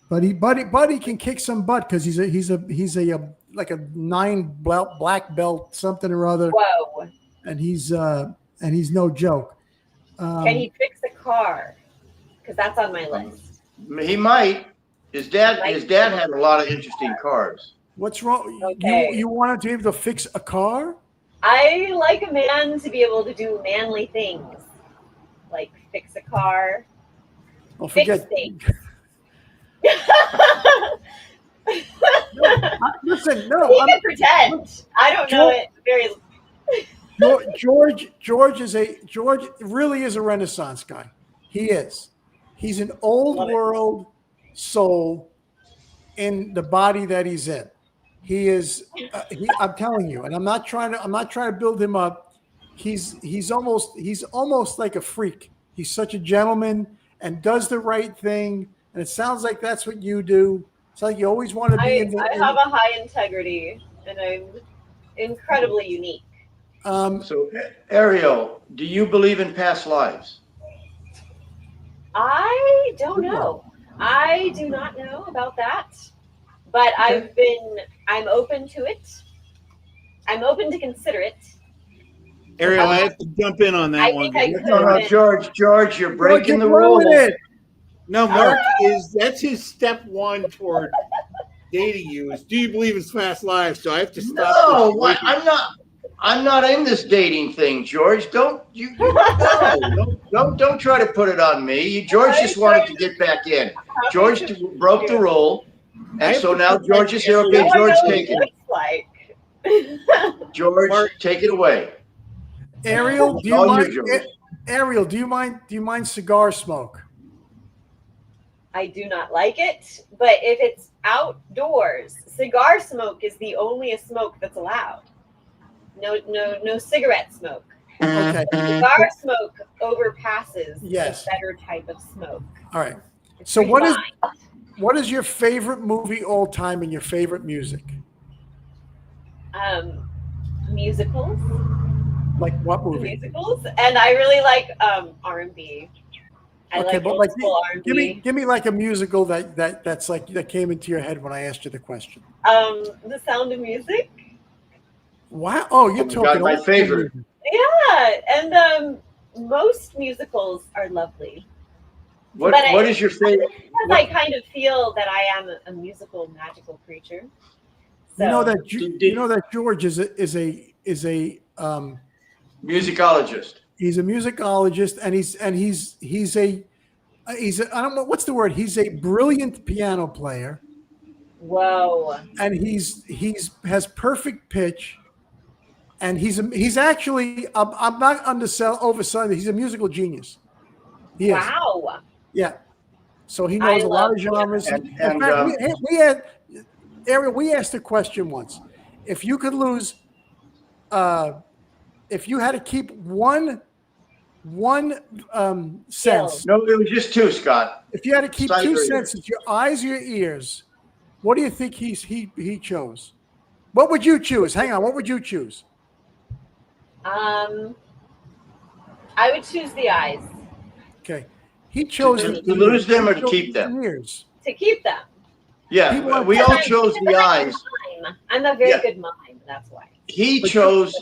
Buddy can kick some butt because he's a like a 9 black belt something or other, Whoa. and he's no joke. Can he fix a car? Because that's on my list. He might. His dad had a lot of interesting cars. What's wrong? Okay. You want him to be able to fix a car? I like a man to be able to do manly things, like fix a car. Well, Fix forget. things. Listen, no. He can pretend. I don't know it very. George really is a Renaissance guy. He is. He's an old world soul in the body that he's in. He is. I'm telling you, and I'm not trying to build him up. He's almost like a freak. He's such a gentleman and does the right thing. And it sounds like that's what you do. It's like you always want to be. I have a high integrity, and I'm incredibly unique. So, Ariel, do you believe in past lives? I don't know. I do not know about that, but I'm open to it. I'm open to consider it. Ariel, I have to jump in on that I one. think I could. No, George, you're breaking the rules. No, Mark that's his step one toward dating you is, do you believe in past lives? So I have to stop. No, I'm not in this dating thing, George. Don't try to put it on me. George just wanted to get back in. George broke the rule, and so now George is here. Okay, George, take it. George, take it away. Ariel, do you mind? Ariel, do you mind cigar smoke? I do not like it, but if it's outdoors, cigar smoke is the only smoke that's allowed. No cigarette smoke. Okay. Cigar smoke overpasses Yes. a better type of smoke. All right. It's So refined. what is your favorite movie all time and your favorite music? Musicals. Like what movie? Musicals, and I really like R&B. I Okay, like but old like school R&B. give me like a musical that's like that came into your head when I asked you the question. The Sound of Music. Wow! Oh, you're talking my old favorite. music. Yeah, and most musicals are lovely. What is your favorite? Because I kind of feel that I am a musical magical creature. So, You know that George is a Musicologist. he's a musicologist and he's a I don't know what's the word. He's a brilliant piano player. whoa. And he's has perfect pitch, and he's actually I'm not overselling. He's a musical genius. He is. Wow. Yeah. So he knows a lot of genres. And In fact, we had Ariel. We asked a question once: if you could lose, if you had to keep one sense. No, it was just two, Scott. If you had to keep Sight two or ear. senses, your eyes or your ears, what do you think he chose? What would you choose? Hang on, what would you choose? I would choose the eyes Okay, he chose To lose them or he to chose keep the them? ears. to keep them. Yeah, we all chose the eyes. I'm a very Yeah. good mime. That's why. He chose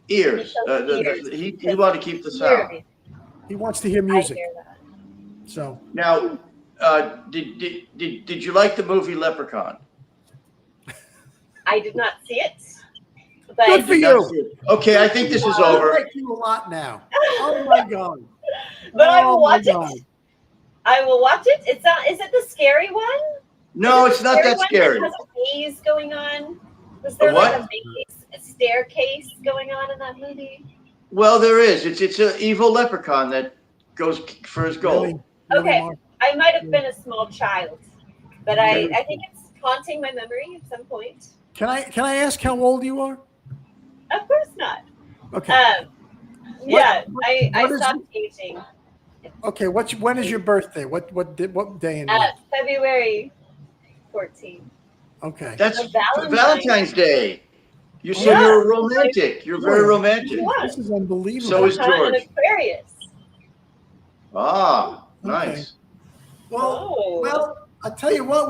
ears. Ears. He wanted to keep the sound. He wants to hear I music. hear that. So Now, did you like the movie Leprechaun? I did not see it, but good for you. Okay, I think this is I over. like you a lot now. Oh my god! but I will Oh, my watch God. it. I will watch it. It's not. Is it the scary one? No, Is it it's the not that one scary. That has a maze going on. Was there A like what? a maze, a staircase going on in that movie? Well, there is. It's an evil leprechaun that goes for his goal. Really, really, Okay. Mark? I might have been a small child, but I think it's haunting my memory at some point. Can I ask how old you are? Of course not. Okay. Yeah, I what is- stopped aging. Okay. When is your birthday? What day and month? February 14th. Okay. That's A Valentine's. Valentine's Day. You said Yeah. you're romantic. You're very romantic. What? This is unbelievable. So is An George. Aquarius. Ah, Okay. nice. Well, I'll tell you what,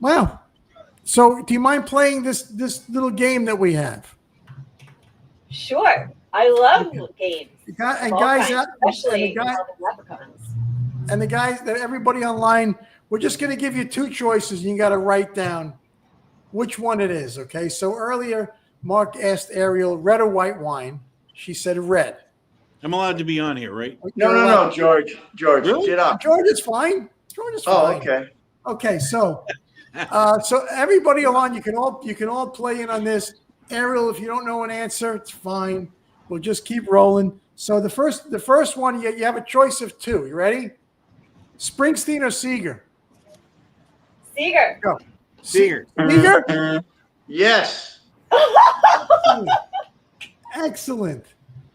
wow. So do you mind playing this little game that we have? Sure. I love games. And All guys, kinds, especially and leprechauns. the guys, that everybody online, we're just going to give you two choices, and you got to write down which one it is. Okay. So earlier, Mark asked Ariel, red or white wine. She said red. I'm allowed to be on here, right? No, George. George, Really? get up. George is fine. George is Oh, fine. okay. Okay. So everybody online, you can all play in on this. Ariel, if you don't know an answer, it's fine. We'll just keep rolling. So the first one, you have a choice of two. You ready? Springsteen or Seeger? Seeger. Go. Seeger. Seeger? Yes. Excellent.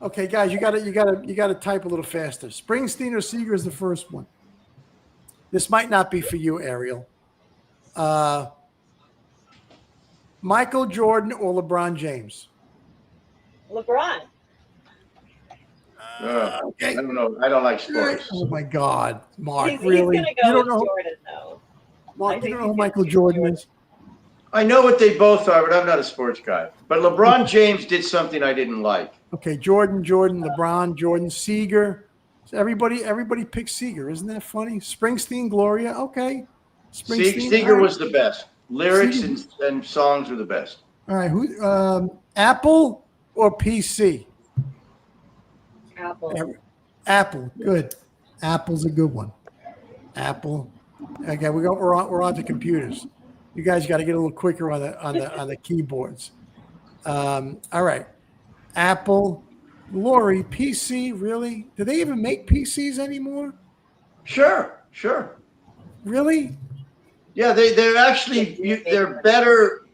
Okay, guys, you gotta type a little faster. Springsteen or Seeger is the first one. This might not be for you, Ariel. Michael Jordan or LeBron James? LeBron. Okay. I don't know. I don't like sports. Oh my God, Mark! He's Really? gonna You go don't with know, Jordan though. Mark? You don't know who he's Michael gonna Jordan choose is? I know what they both are, but I'm not a sports guy. But LeBron James did something I didn't like. Okay, Jordan, LeBron, Jordan, Seeger. So everybody picks Seeger. Isn't that funny? Springsteen, Gloria. Okay, Springsteen. Seeger all right. was the best. Lyrics Seeger. and songs were the best. All right. Who? Apple or PC? Apple. Apple. Good. Apple's a good one. Apple. Okay, we're on to computers. You guys got to get a little quicker on the keyboards. All right. Apple. Lori, PC, really? Do they even make PCs anymore? Sure. Really? Yeah, they're actually they're better.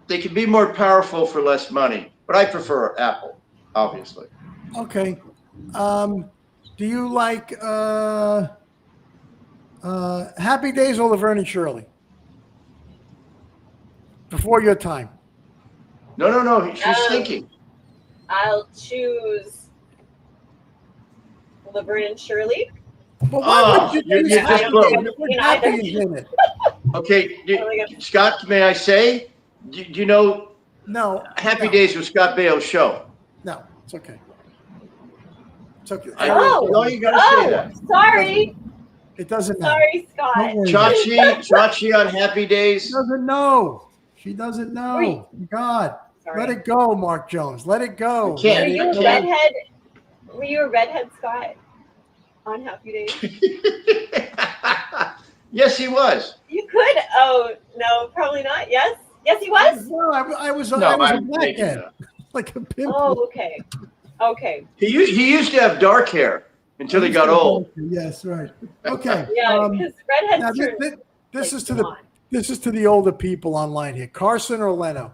They can be more powerful for less money, but I prefer Apple, obviously. Okay. Do you like Happy Days or Laverne and Shirley? Before your time. No. She's thinking. I'll choose Laverne and Shirley. Well, why would you you choose just Happy blew. Days when Happy is in it? Okay, Scott, may I say? Do you know No. Happy Days with Scott Bale's show? No, it's okay. It's okay. No, you gotta say that. Sorry. It doesn't matter. Sorry, Scott. Don't worry. Chachi on Happy Days. She doesn't know. She doesn't know. Wait. God. Sorry. Let it go, Mark Jones. Let it go. You can't. Were you a redhead? Were you a redhead, Scott? On Happy Days? Yes, he was. You could. Oh no, probably not. Yes. Yes, he was. No, I was a I'm blackhead. making that. Like a pimple. Oh, okay. Okay. He used to have dark hair until he got old. Yes, right. Okay. Yeah, because redheads now turn. this is to blonde. this is to the older people online here. Carson or Leno?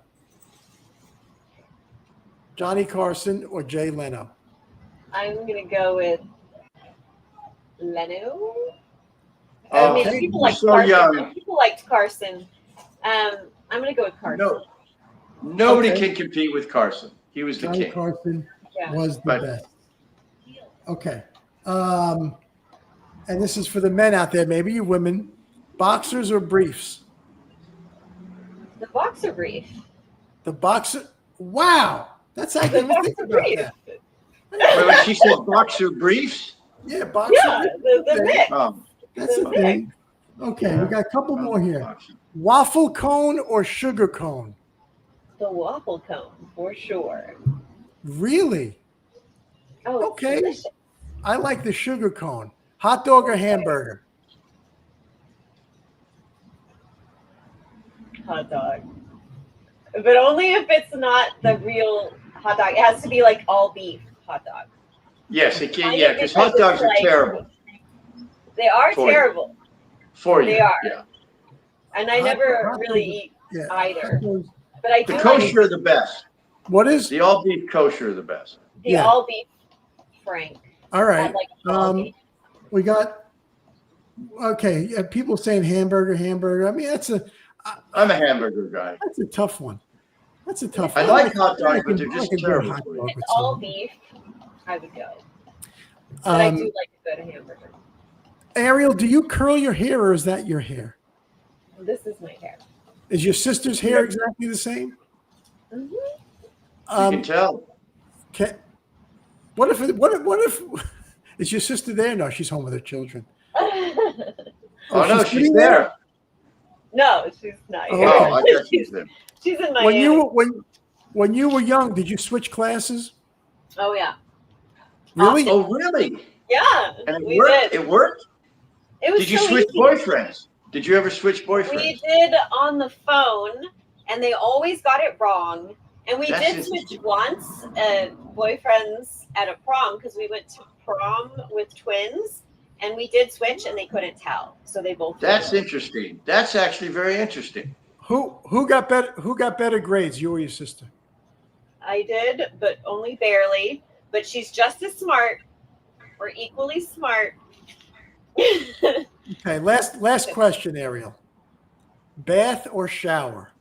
Johnny Carson or Jay Leno? I'm gonna go with Leno. Oh, I mean, okay. people like so Carson. young. People liked Carson. I'm gonna go with Carson. No, nobody Okay. can compete with Carson. He was the Johnny king. Carson Yeah. was the But- best. Okay. And this is for the men out there, maybe you women. Boxers or briefs? The boxer brief. The boxer. Wow. That's I The didn't even think boxer about brief. that. Wait, she said boxer briefs. Yeah, boxer. Yeah, the Okay. mix. That's a the thing. Okay, we got a couple more here. Boxer. Waffle cone or sugar cone? The waffle cone for sure. Really? Oh, it's Okay. delicious. I like the sugar cone. Hot dog or hamburger? Hot dog. But only if it's not the real hot dog. It has to be like all beef hot dog. Yes, it can. Only Yeah, because hot it's dogs are like- terrible They are For you. terrible. for you. They are. Yeah. And I Hot- never hot really dogs- eat Yeah. either. Hot dogs- But I The do kosher like are the best. What is? The all beef kosher are the best. the Yeah. all beef Frank. All I right. like all beef. We got. Okay, yeah, people saying hamburger. I mean, that's a hamburger guy. tough one. That's a tough I one. like hot dogs, I but can- they're I just can do a terrible hot for you. dog It's with all some- beef. I would go. But I Um, do like a good hamburger. Ariel, do you curl your hair or is that your hair? This is my hair. Is your sister's hair exactly the same? Mhm. You can tell. What if is your sister there? No, she's home with her children. Oh, no, she's sitting there. No, she's not Oh, here. okay. Oh, I thought she was there. She's in Miami. When you were young, did you switch classes? Oh yeah. Really? Oh, really? Yeah. And it we worked? did. It worked? It was Did you so switch easy. boyfriends? Did you ever switch We boyfriends? did on the phone, and they always got it wrong. And we That's did switch interesting. once, boyfriends at a prom, because we went to prom with twins, and we did switch, and they couldn't tell, so they both. That's interesting. That's actually very interesting. Who got better grades, you or your sister? I did, but only barely. But she's just as smart. We're equally smart. Okay, last question, Ariel. Bath or shower?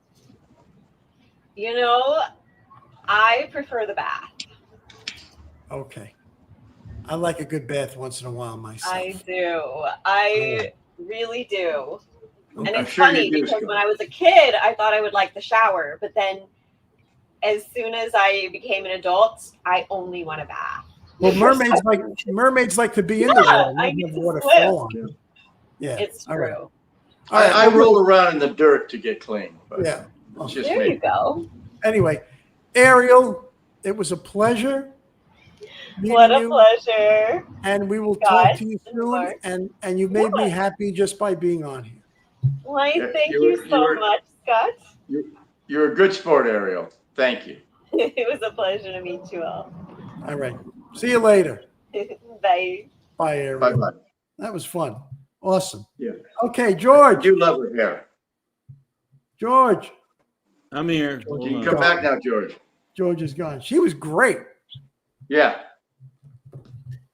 You know, I prefer the bath. Okay. I like a good bath once in a while myself. I do. I really do. And I'm it's sure you funny do, because Scott. when I was a kid, I thought I would like the shower. But then as soon as I became an adult, I only want a bath. Well, mermaids like to be in the water. I They need have to water swim. fall on them. Yeah. It's All right. true. All right. I roll around in the dirt to get clean. But Yeah. it's just There you me. go. Anyway, Ariel, it was a pleasure. meeting What a you, pleasure. and we will Guys, talk to you and soon. Mark. And you made me Yeah. happy just by being on here. Why, Yeah, thank you you were- so you were- much, Scott. You're a good sport, Ariel. Thank you. It was a pleasure to meet you all. All right. See you later. Bye. Bye, Ariel. Bye-bye. That was fun. Awesome. Yeah. Okay, I George. do love her hair. George. I'm here. You Hold can on. come back now, George. George is gone. She was great. Yeah.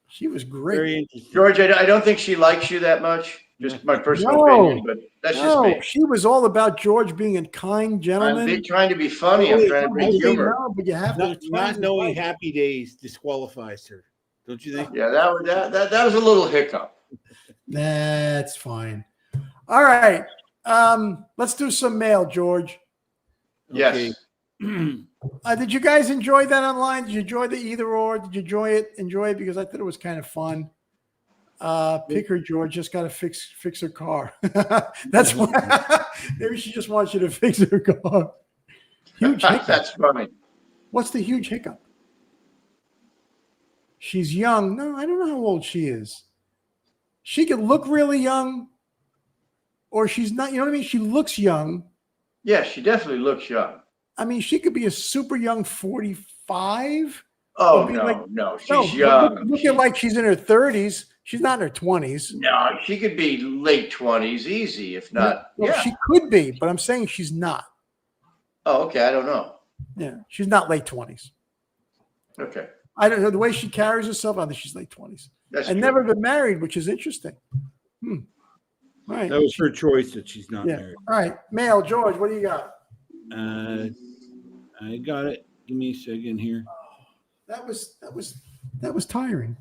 She was great. Very interesting. George, I don't think she likes you that much. Just my personal No. opinion, but that's just No, me. she was all about George being a kind gentleman. I'm trying to be funny. I'm trying to bring humor. No, but you have to. Not knowing Happy Days disqualifies her, don't you think? Yeah, that was a little hiccup. That's fine. All right. Let's do some mail, George. Yes. Did you guys enjoy that online? Did you enjoy the either or? Did you enjoy it? Because I thought it was kind of fun. Pick her, George. Just got to fix her car. That's why. Maybe she just wants you to fix her car. Huge hiccup. That's funny. What's the huge hiccup? She's young. No, I don't know how old she is. She could look really young, or she's not. You know what I mean? She looks young. Yeah, she definitely looks young. I mean, she could be a super young 45. Oh, Would be no, like- no. She's No, young. looking like she's in her 30s. She's not in her 20s. No, she could be late 20s, easy, if not. Well, Yeah. she could be, but I'm saying she's not. Oh, okay. I don't know. Yeah, she's not late 20s. Okay. I don't know the way she carries herself. I think she's late 20s. That's And true. never been married, which is interesting. All right. That was her choice that she's not Yeah. married. All right. Mail, George, what do you got? I got it. Give me a second here. That was tiring.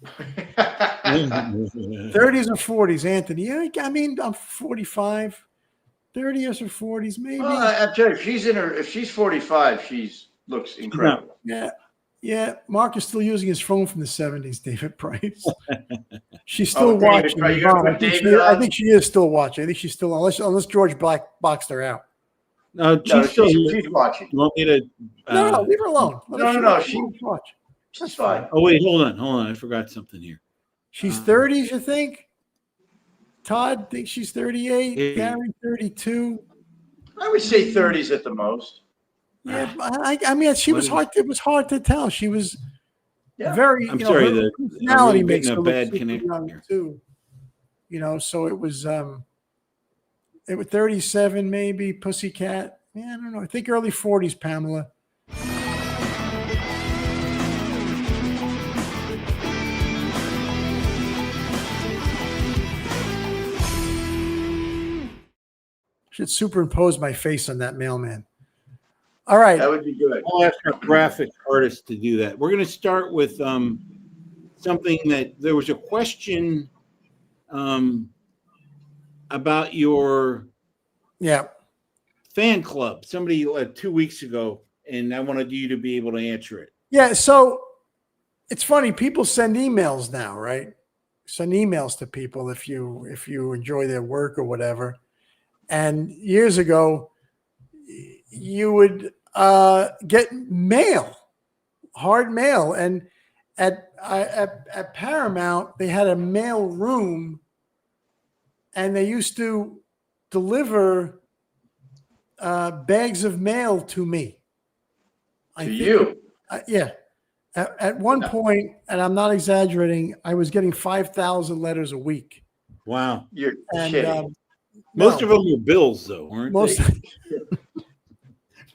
30s. 30s or 40s, Anthony. Yeah, I mean, I'm 45. 30s or 40s, maybe. Well, I'm telling you, if she's 45, looks incredible. Yeah. Mark is still using his phone from the 70s, David Price. She's still Oh, David watching. Price. You gotta Yvonne. put David I on? think she is still watching. I think she's still, unless George boxed her out. No, She's still here. she's watching. You want me to? No, leave her alone. Let her No, she watch. She's fine. Oh wait, hold on. I forgot something here. She's 30s, you think? Todd thinks she's 38. Yeah. Gary, 32. I would say 30s at the most. Yeah, I mean, she was hard. It was hard to tell. She was Yeah. very. I'm you sorry, her I'm personality really makes getting her a look bad super connection young here. too. So it was. It was 37, maybe. Pussycat. Yeah, I don't know. I think early 40s, Pamela. Should superimpose my face on that mailman. All right. That would be good. I'll ask our graphic artist to do that. We're going to start with something that there was a question about your Yeah. fan club. Somebody 2 weeks ago, and I wanted you to be able to answer it. Yeah. So it's funny. People send emails now, right? Send emails to people if you enjoy their work or whatever. And years ago, you would get mail, hard mail, and at Paramount they had a mail room, and they used to deliver bags of mail to me. Yeah. At one point, and I'm not exaggerating, I was getting 5,000 letters a week. Wow. You're And kidding. Most of them were bills, though, weren't most they?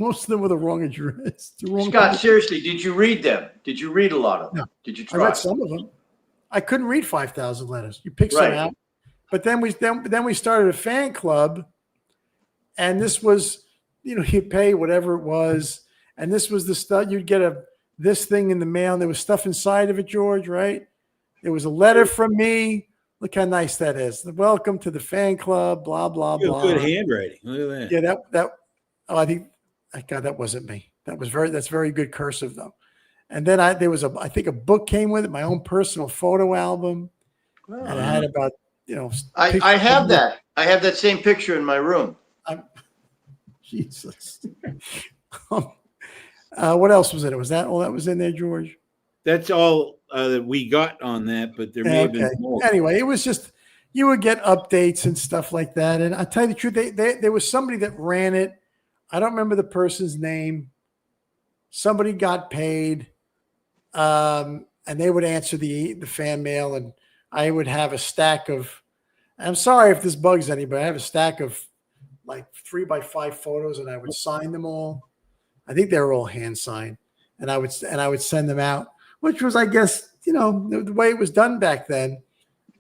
most of them were the wrong address. The wrong Scott, seriously, did you read them? Did you read a lot of them? No. Did you I try? read some of them. I couldn't read 5,000 letters. You pick some Right. out. But then we started a fan club, and this was, you pay whatever it was, and this was the stuff. You'd get this thing in the mail, and there was stuff inside of it, George, right? There was a letter from me. Look how nice that is. Welcome to the fan club, blah, blah, You have blah. good handwriting. Look at that. Yeah, oh, I think, God, that wasn't me. That's very good cursive though. And then I think a book came with it, my own personal photo album. And I had about, I have that. I have that same picture in my room. Jesus. What else was in it? Was that all that was in there, George? That's all that we got on that, but there may have been more. Anyway, it was just, you would get updates and stuff like that. And I tell you the truth, there was somebody that ran it. I don't remember the person's name. Somebody got paid, and they would answer the fan mail, and I would have a stack of. I'm sorry if this bugs anybody. I have a stack of like 3x5 photos, and I would sign them all. I think they were all hand signed, and I would send them out, which was, I guess, the way it was done back then.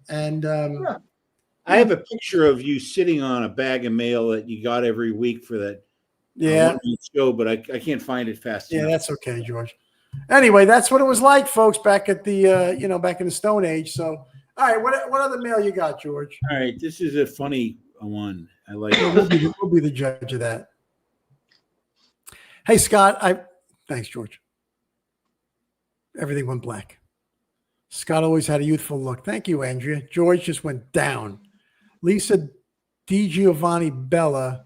And I have a picture of you sitting on a bag of mail that you got every week for that. Yeah. Show, but I can't find it fast enough. Yeah, that's okay, George. Anyway, that's what it was like, folks, back at the back in the Stone Age. So, all right, what other mail you got, George? All right, this is a funny one. I like it. We'll be the judge of that. Hey, Scott, thanks, George. Everything went black. Scott always had a youthful look. Thank you, Andrea. George just went down. Lisa Di Giovanni Bella.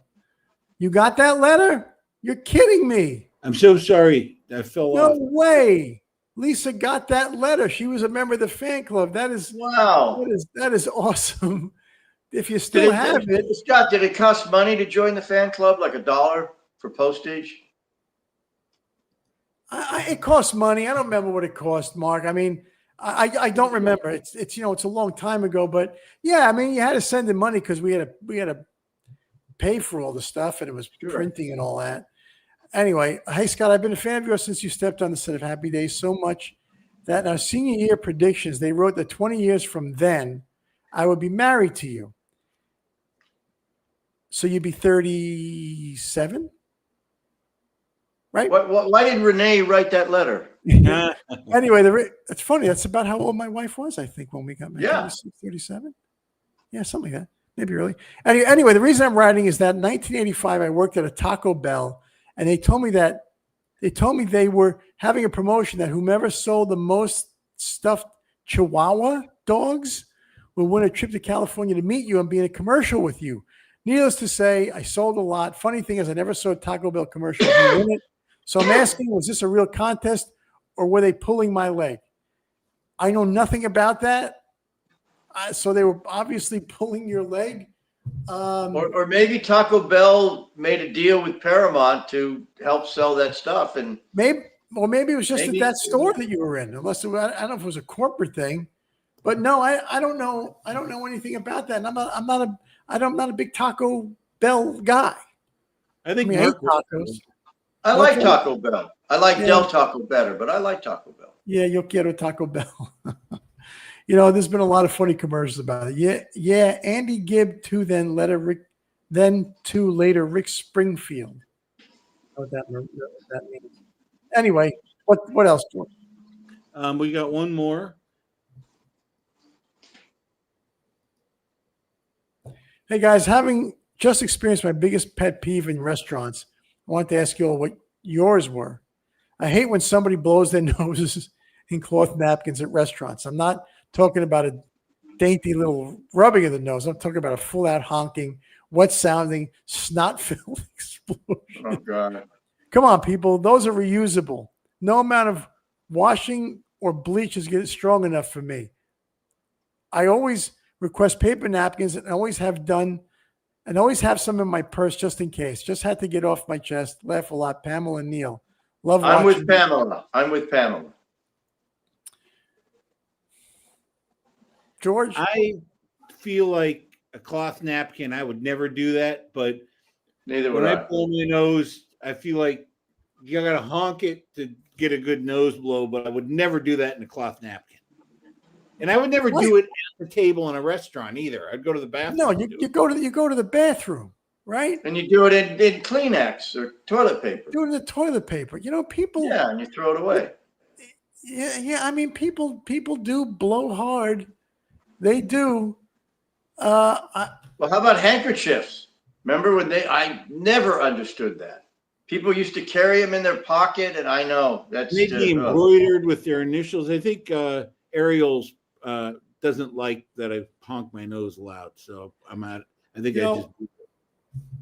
You got that letter? You're kidding me. I'm so sorry. I fell off. No way. Lisa got that letter. She was a member of the fan club. That is Wow. That is awesome. If you still have it. Scott, did it cost money to join the fan club? Like $1 for postage? It costs money. I don't remember what it cost, Mark. I mean, I don't remember. It's it's a long time ago, but yeah, I mean, you had to send in money because we had to pay for all the stuff, and it was printing and all that. Anyway, hey, Scott, I've been a fan of yours since you stepped on the set of Happy Days so much that in our senior year predictions, they wrote that 20 years from then, I would be married to you. So you'd be 37, right? Why did Renee write that letter? Anyway, it's funny. That's about how old my wife was, I think, when we got married. Yeah. 37? Yeah, something like that. Maybe early. Anyway, the reason I'm writing is that in 1985, I worked at a Taco Bell, and they told me they were having a promotion that whomever sold the most stuffed Chihuahua dogs will win a trip to California to meet you and be in a commercial with you. Needless to say, I sold a lot. Funny thing is, I never saw a Taco Bell commercial win it. So I'm asking, was this a real contest, or were they pulling my leg? I know nothing about that. So they were obviously pulling your leg. Or maybe Taco Bell made a deal with Paramount to help sell that stuff. And maybe it was just at that store that you were in, unless I don't know if it was a corporate thing. But no, I don't know. I don't know anything about that. And I'm not a big Taco Bell guy. I think I hate Mark tacos. I like Taco Bell. I like Del Taco better, but I like Taco Bell. Yeah, yo quiero Taco Bell. There's been a lot of funny commercials about it. Yeah. Andy Gibb to later Rick Springfield. What that means. Anyway, what else, George? We got one more. Hey guys, having just experienced my biggest pet peeve in restaurants, I want to ask you all what yours were. I hate when somebody blows their noses in cloth napkins at restaurants. I'm not talking about a dainty little rubbing of the nose. I'm talking about a full out honking, wet sounding, snot filled explosion. Oh God. Come on, people. Those are reusable. No amount of washing or bleach is getting strong enough for me. I always request paper napkins and always have some in my purse just in case. Just had to get off my chest. Laugh a lot. Pamela and Neil. Love I'm watching. with Pamela. I'm with Pamela. George? I feel like a cloth napkin, I would never do that. But Neither when would I I. blow my nose, I feel like you got to honk it to get a good nose blow, but I would never do that in a cloth napkin. And I would never do it at the table in a restaurant either. I'd go to the bathroom. No, you go to the bathroom, right? And you do it in Kleenex or toilet paper. Do it in the toilet paper. You know, people. Yeah, and you throw it away. Yeah. I mean, people do blow hard. They do. Well, how about handkerchiefs? Remember when I never understood that. People used to carry them in their pocket, and I know that's Maybe embroidered with their initials. I think Ariel's doesn't like that I honk my nose loud, so I'm out. I think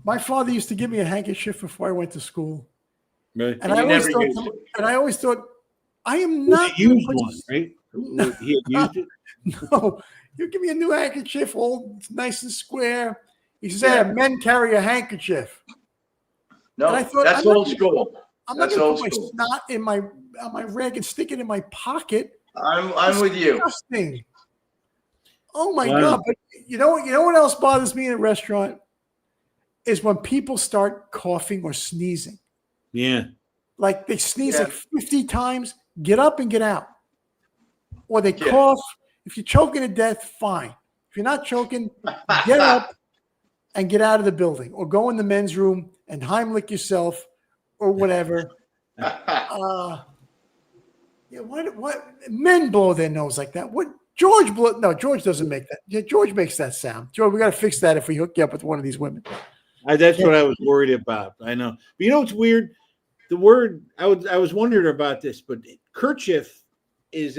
my father used to give me a handkerchief before I went to school, right. and I always thought, I am not used one, right? He had used it. No, you give me a new handkerchief, all nice and square. He said, men carry a handkerchief. No, and I thought, that's old school. I'm not going to put my snot in my rag and stick it in my pocket. I'm with you. Disgusting. Oh my God! But you know what else bothers me in a restaurant is when people start coughing or sneezing. Yeah, like they sneeze like 50 times. Get up and get out, or they cough. If you're choking to death, fine. If you're not choking, get up and get out of the building, or go in the men's room and Heimlich yourself, or whatever. What men blow their nose like that? What George blow? No, George doesn't make that. Yeah, George makes that sound. George, we got to fix that if we hook you up with one of these women. That's what I was worried about. I know, but you know what's weird? The word I was wondering about this, but kerchief is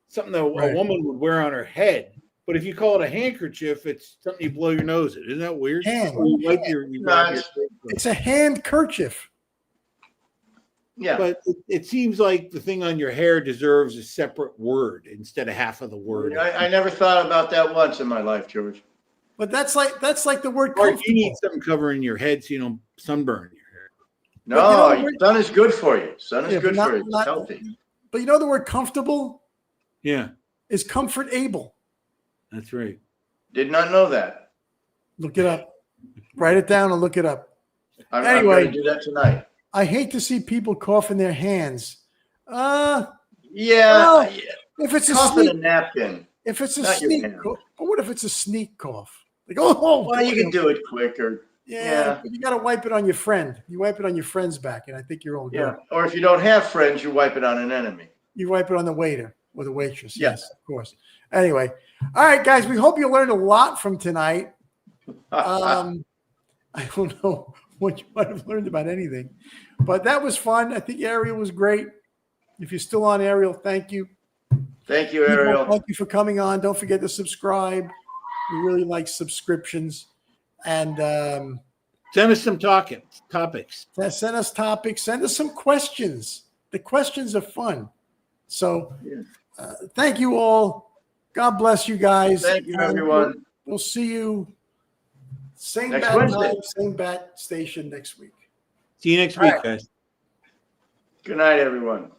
something that a woman would wear on her head. But if you call it a handkerchief, it's something you blow your nose at. Isn't that weird? It's a hand kerchief. Yeah. But it seems like the thing on your hair deserves a separate word instead of half of the word. I never thought about that once in my life, George. But that's like the word Or comfortable. you need something covering your head so you don't sunburn your hair. No, sun is good for you. Sun is good for you. It's healthy. But you know the word comfortable? Yeah. Is comfortable. That's right. Did not know that. Look it up. Write it down and look it up. I'm going to do that tonight. I hate to see people cough in their hands. Well, if it's a napkin. If it's a sneak cough, but what if it's a sneak cough? Like, well, you can do it quicker. Yeah. But you got to wipe it on your friend. You wipe it on your friend's back, and I think you're all good. Yeah. Or if you don't have friends, you wipe it on an enemy. You wipe it on the waiter or the waitress. Yes, of course. Anyway, all right, guys. We hope you learned a lot from tonight. I don't know what you might have learned about anything, but that was fun. I think Ariel was great. If you're still on, Ariel, thank you. Thank you, Ariel. Thank you for coming on. Don't forget to subscribe. We really like subscriptions. And send us some topics. Send us topics. Send us some questions. The questions are fun. So thank you all. God bless you guys. Thank you, everyone. We'll see you same next bat Wednesday. time, same bat station next week. See you next week, guys. Good night, everyone.